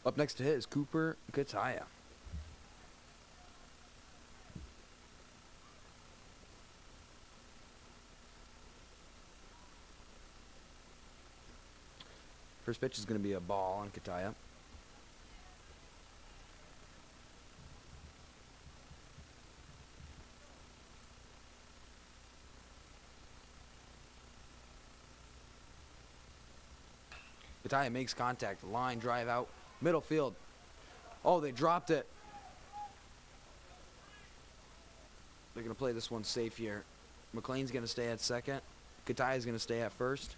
Up next to hit is Cooper Kataya. First pitch is going to be a ball on Kataya. Kataya makes contact. Line drive out. Middle field. Oh, they dropped it. They're going to play this one safe here. McLean's going to stay at second. Kataya's going to stay at first.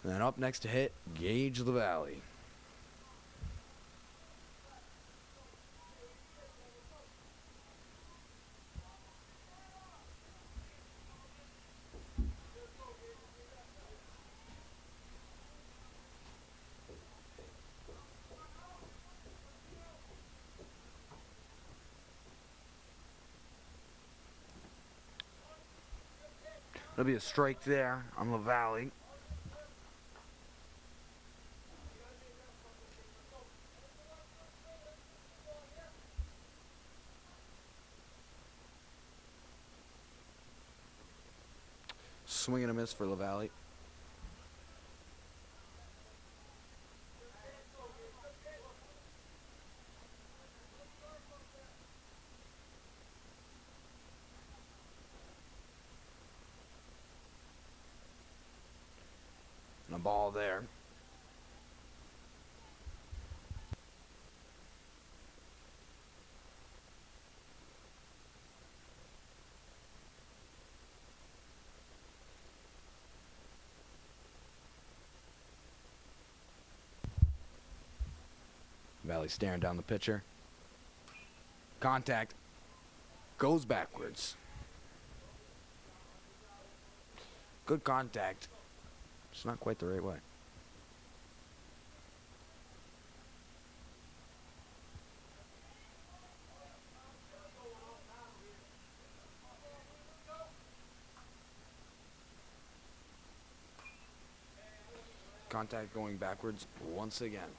And then up next to hit, Gage LaValle. There'll be a strike there on LaValle. Swing and a miss for LaValle. And a ball there. Valley staring down the pitcher. Contact. Goes backwards. Good contact. Just not quite the right way. Contact going backwards once again.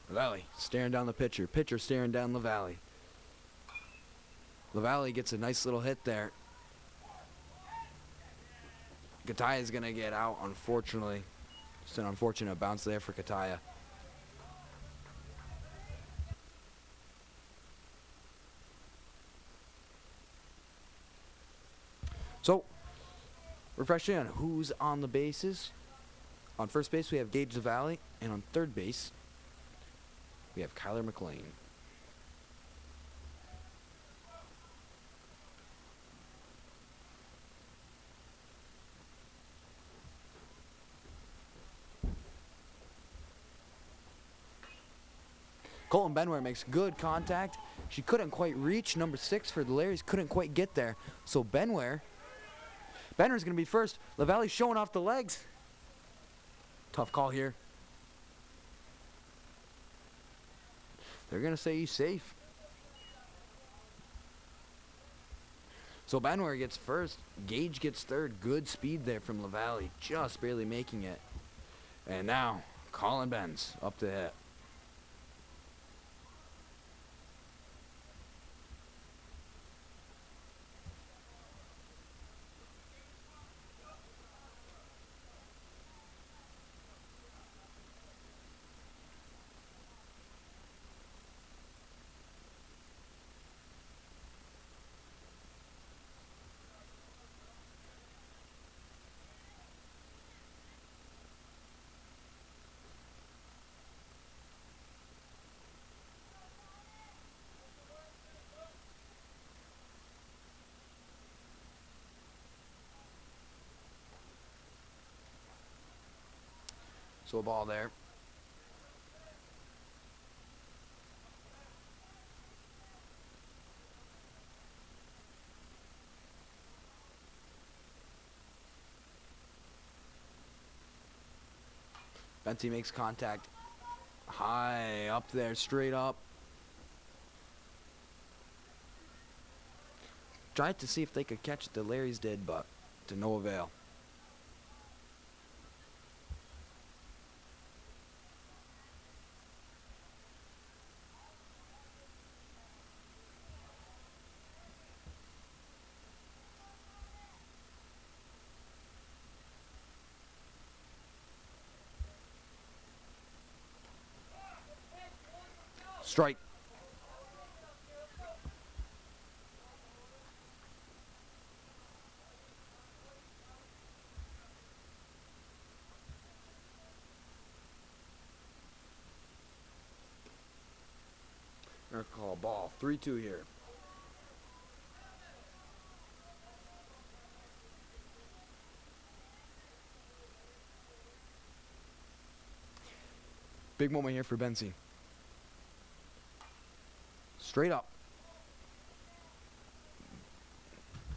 LaValle staring down the pitcher. Pitcher staring down LaValle. LaValle gets a nice little hit there. Kataya is going to get out, unfortunately. Just an unfortunate bounce there for Kataya. So, refreshing on who's on the bases. On first base, we have Gage LaValle, and on third base, we have Kyler McLean. Colton Benware makes good contact. She couldn't quite reach number 6 for the Larrys, couldn't quite get there. So Benware's going to be first. LaValle's showing off the legs. Tough call here. They're going to say he's safe. So Benware gets first. Gage gets third. Good speed there from LaValle. Just barely making it. And now, Colin Benz up to hit. So a ball there. Benty makes contact. High up there, straight up. Tried to see if they could catch it, the Larrys did, but to no avail. Strike. They're gonna call ball. 3-2 here. Big moment here for Benzie. Straight up.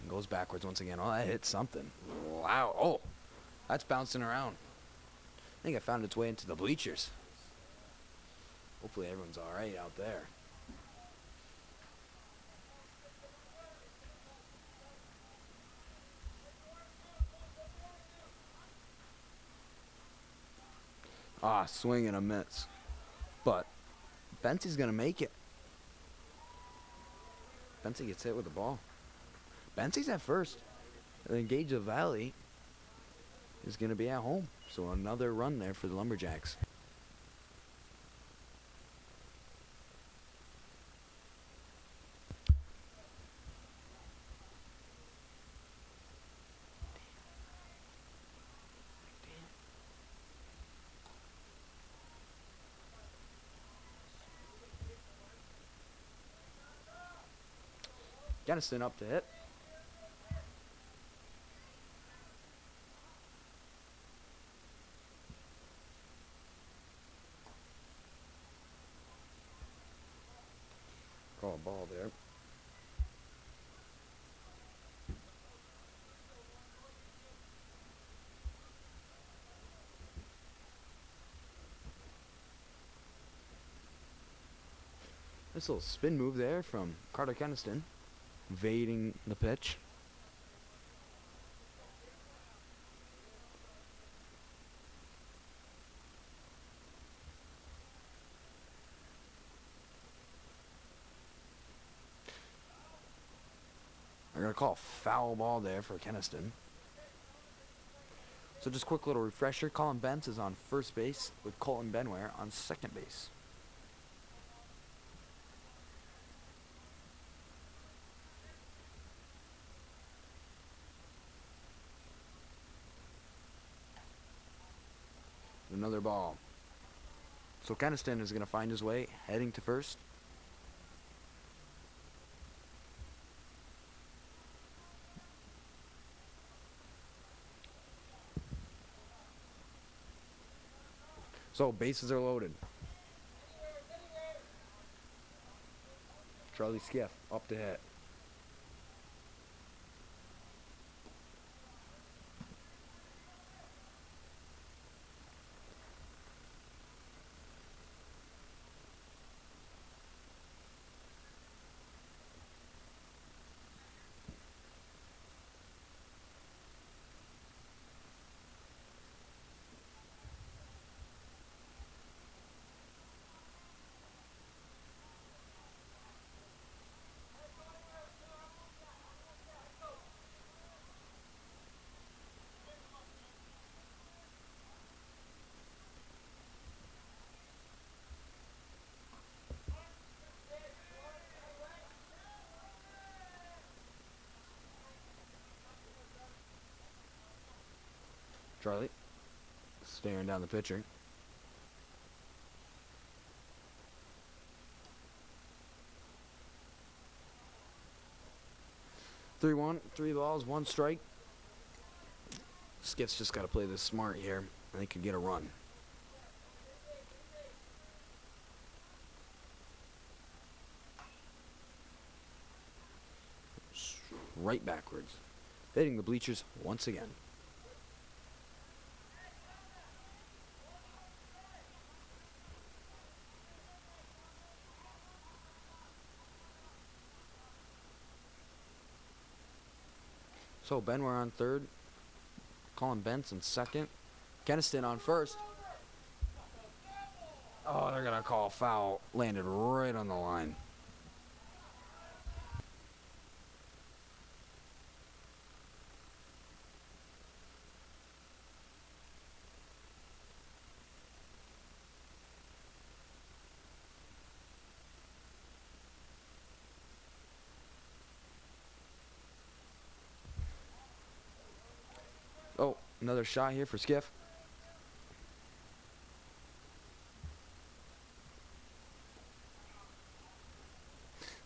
And goes backwards once again. Oh, that hit something. Wow. Oh, that's bouncing around. I think it found its way into the bleachers. Hopefully everyone's all right out there. Ah, swing and a miss. But Bensie's going to make it. Bensie gets hit with the ball. Bensie's at first. And then Gage of Valley is going to be at home. So another run there for the Lumberjacks. Gunnison up to hit. Call a ball there. Nice little spin move there from Carter Keniston, evading the pitch. They're going to call a foul ball there for Keniston. So just quick little refresher. Colin Bentz is on first base with Colton Benware on second base. Another ball. So Keniston is going to find his way heading to first. So bases are loaded. Charlie Skiff up to hit. Charlie staring down the pitcher. Three one, 3 balls, 1 strike. Skiff's just got to play this smart here, and they could get a run. Right backwards, hitting the bleachers once again. So Benware on third, Colin Bentz in second, Keniston on first. Oh, they're gonna call foul. Landed right on the line. Oh, another shot here for Skiff.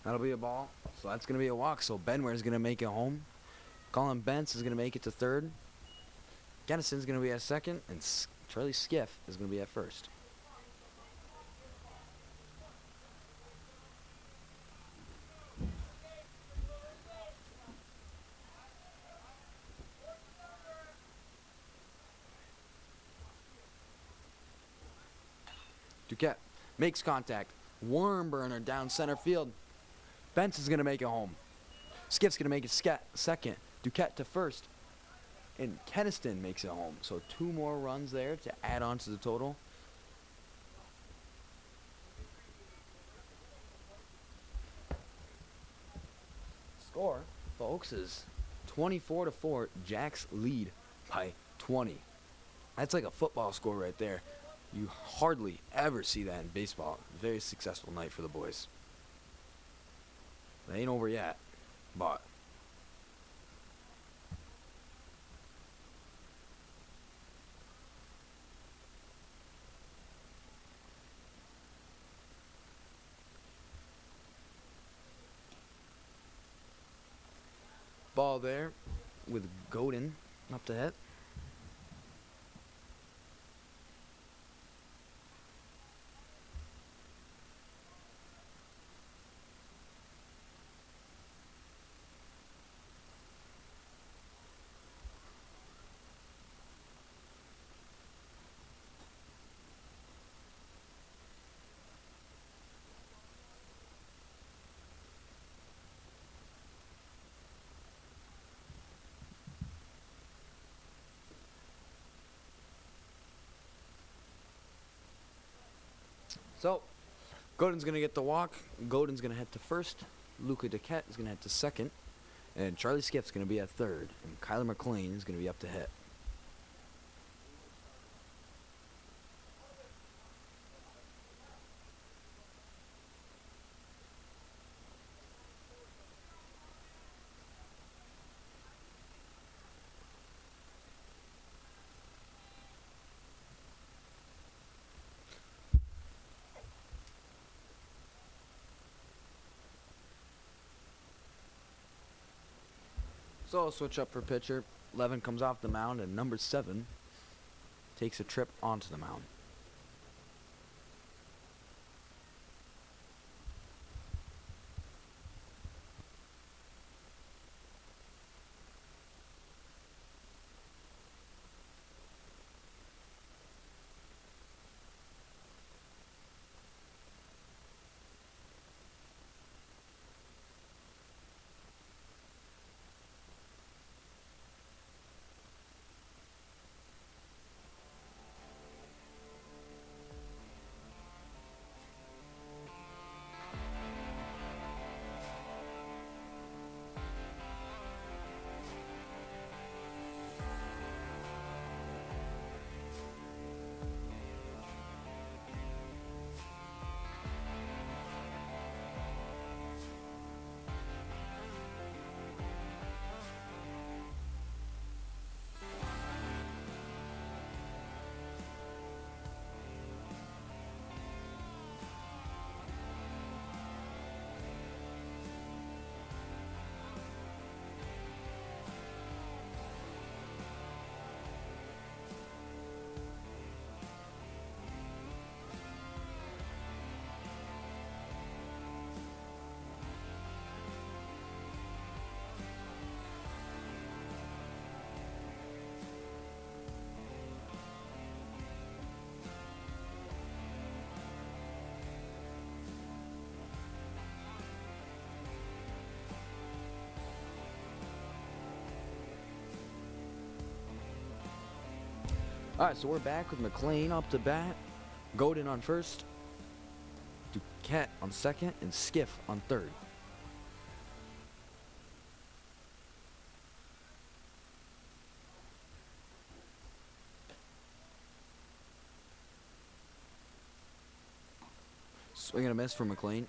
That'll be a ball. So that's going to be a walk. So Benware is going to make it home. Colin Bentz is going to make it to third. Keniston's going to be at second. And Charlie Skiff is going to be at first. Duquette makes contact. Worm burner down center field. Bentz is going to make it home. Skiff's going to make it second. Duquette to first. And Keniston makes it home. So 2 more runs there to add on to the total. Oakses 24-4. Jacks lead by 20. That's like a football score right there. You hardly ever see that in baseball. Very successful night for the boys. It ain't over yet, but ball there with Godin up to hit. So, Godin's going to get the walk. Godin's going to head to first. Luca Duquette is going to head to second. And Charlie Skiff's going to be at third. And Kyler McLean is going to be up to hit. So I'll switch up for pitcher. Levin comes off the mound, and number 7 takes a trip onto the mound. All right, so we're back with McLean up to bat. Godin on first. Duquette on second. And Skiff on third. Swing and a miss for McLean.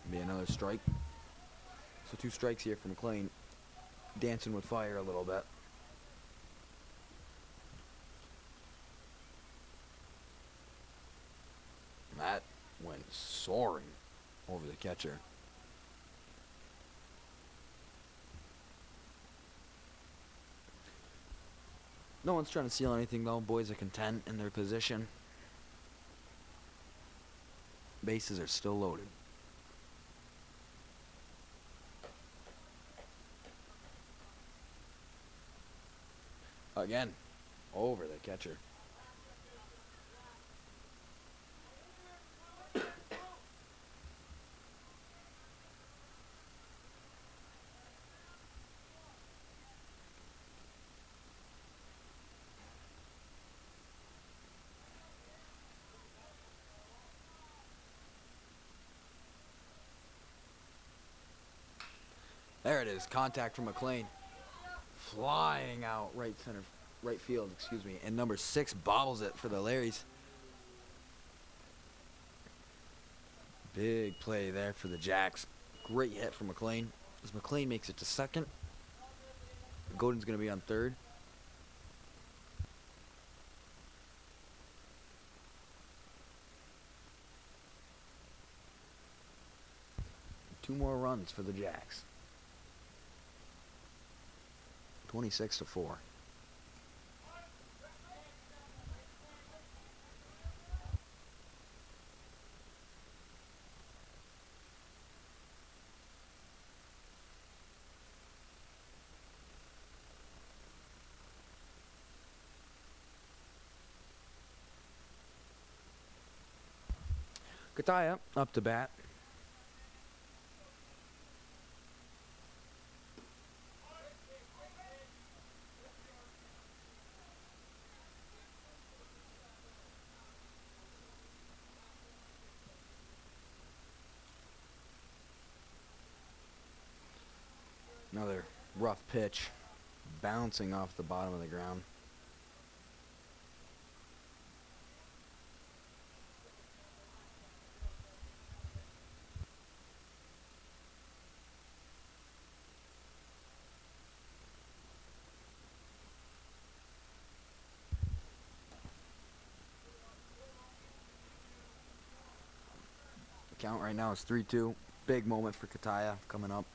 Be another strike. So 2 strikes here for McLean. Dancing with fire a little bit. That went soaring over the catcher. No one's trying to steal anything though. Boys are content in their position. Bases are still loaded. Again, over the catcher. There it is. Contact from McLean. Flying out right field, excuse me. And number 6 bobbles it for the Larrys. Big play there for the Jacks. Great hit from McLean. As McLean makes it to second. Godin's going to be on third. Two more runs for the Jacks. 26-4. Kataya up to bat. Another rough pitch, bouncing off the bottom of the ground. The count right now is 3-2. Big moment for Kataya coming up.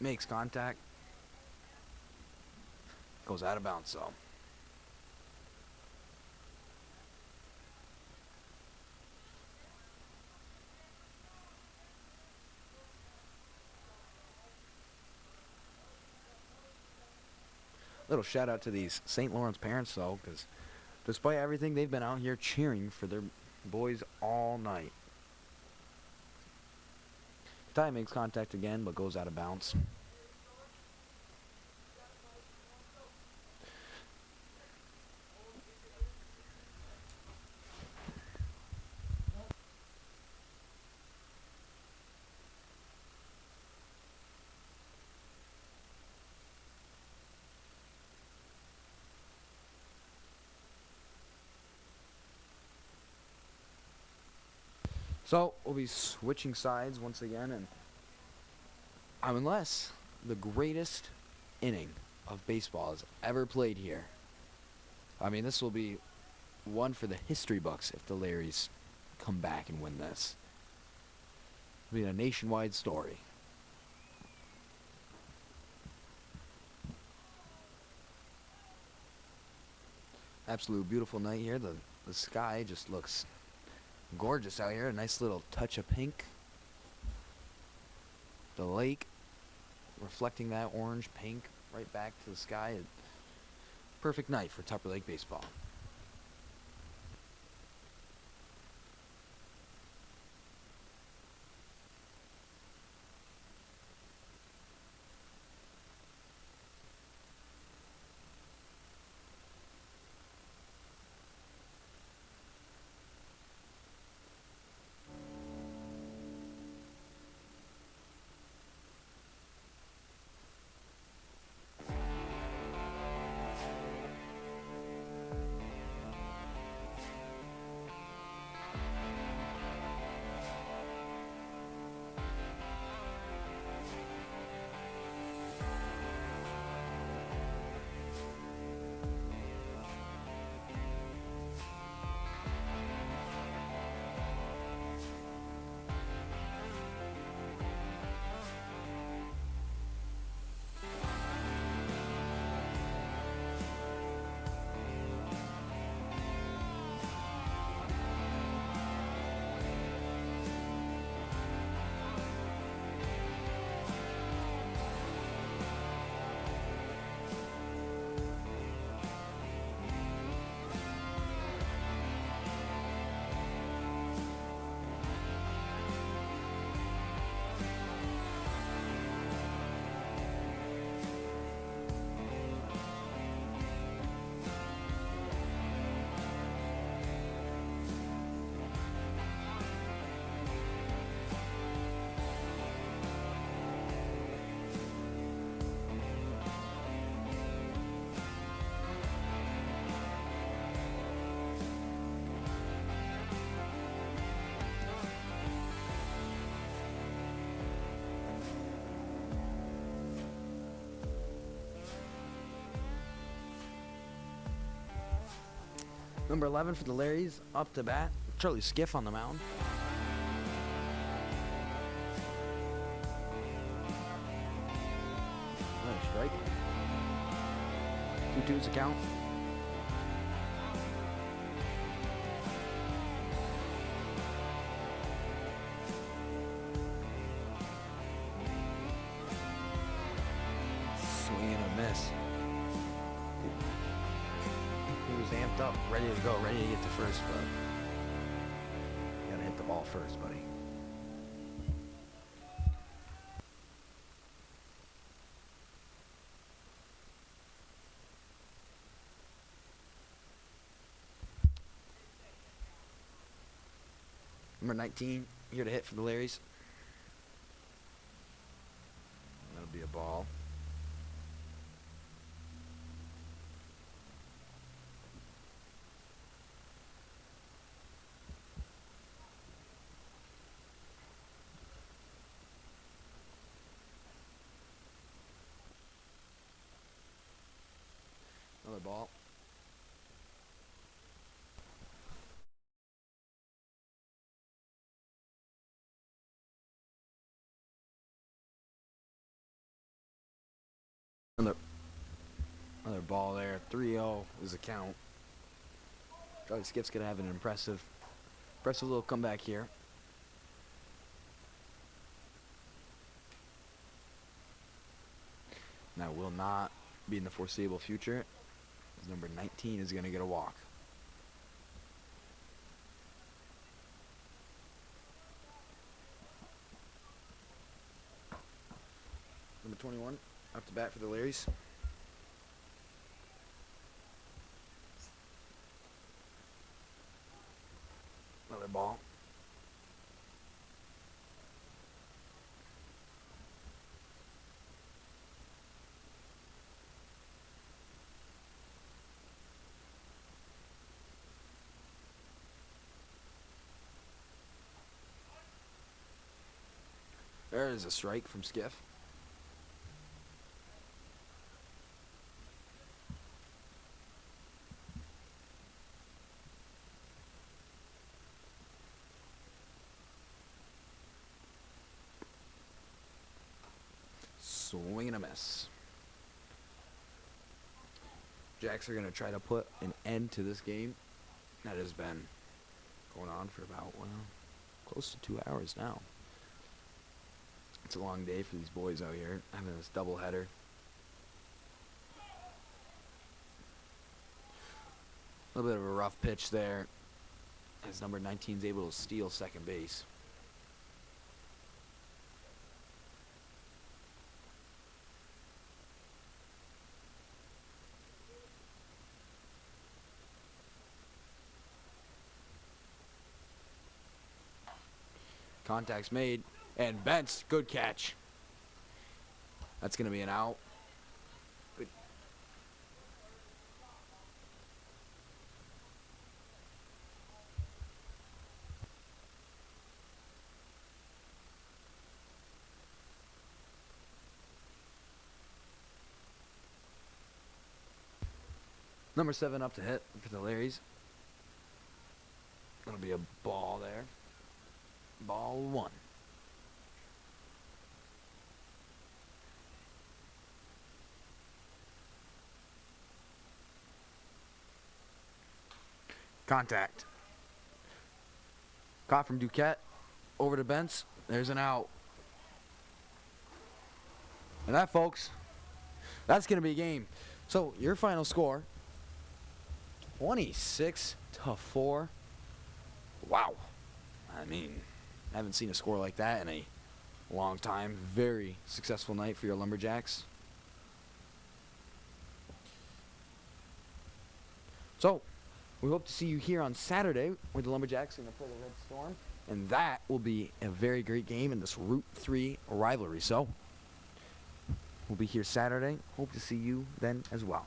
Makes contact. Goes out of bounds, though. Little shout out to these St. Lawrence parents, though, because despite everything, they've been out here cheering for their boys all night. Ty makes contact again, but goes out of bounds. So we'll be switching sides once again, and unless the greatest inning of baseball has ever played here. I mean, this will be one for the history books if the Larrys come back and win this. It'll be a nationwide story. Absolute beautiful night here. The sky just looks gorgeous out here. A nice little touch of pink. The lake reflecting that orange pink right back to the sky. Perfect night for Tupper Lake baseball. Number 11 for the Larrys, up to bat. Charlie Skiff on the mound. Nice strike. 2-2's the count. Swing and a miss. He was amped up, ready to go, ready to get to first, but gotta hit the ball first, buddy. Number 19, here to hit for the Larrys. That'll be a ball. Another ball. Another ball there. 3-0 is the count. Charlie Skiff's gonna have an impressive little comeback here. That will not be in the foreseeable future. Number 19 is gonna get a walk. Number 21, up to bat for the Larrys. Another ball. There is a strike from Skiff. Swing and a miss. Jacks are going to try to put an end to this game that has been going on for about, well, close to 2 hours now. It's a long day for these boys out here, having this doubleheader. A little bit of a rough pitch there, as number 19 is able to steal second base. Contact's made, and Bentz, good catch. That's going to be an out. Good. Number 7 up to hit for the Larrys. That'll be a ball there. Ball 1. Contact. Caught from Duquette. Over to Bentz. There's an out. And that, folks, that's going to be a game. So, your final score, 26-4. Wow. I mean, I haven't seen a score like that in a long time. Very successful night for your Lumberjacks. So, we hope to see you here on Saturday where the Lumberjacks are going to play the Red Storm. And that will be a very great game in this Route 3 rivalry. So, we'll be here Saturday. Hope to see you then as well.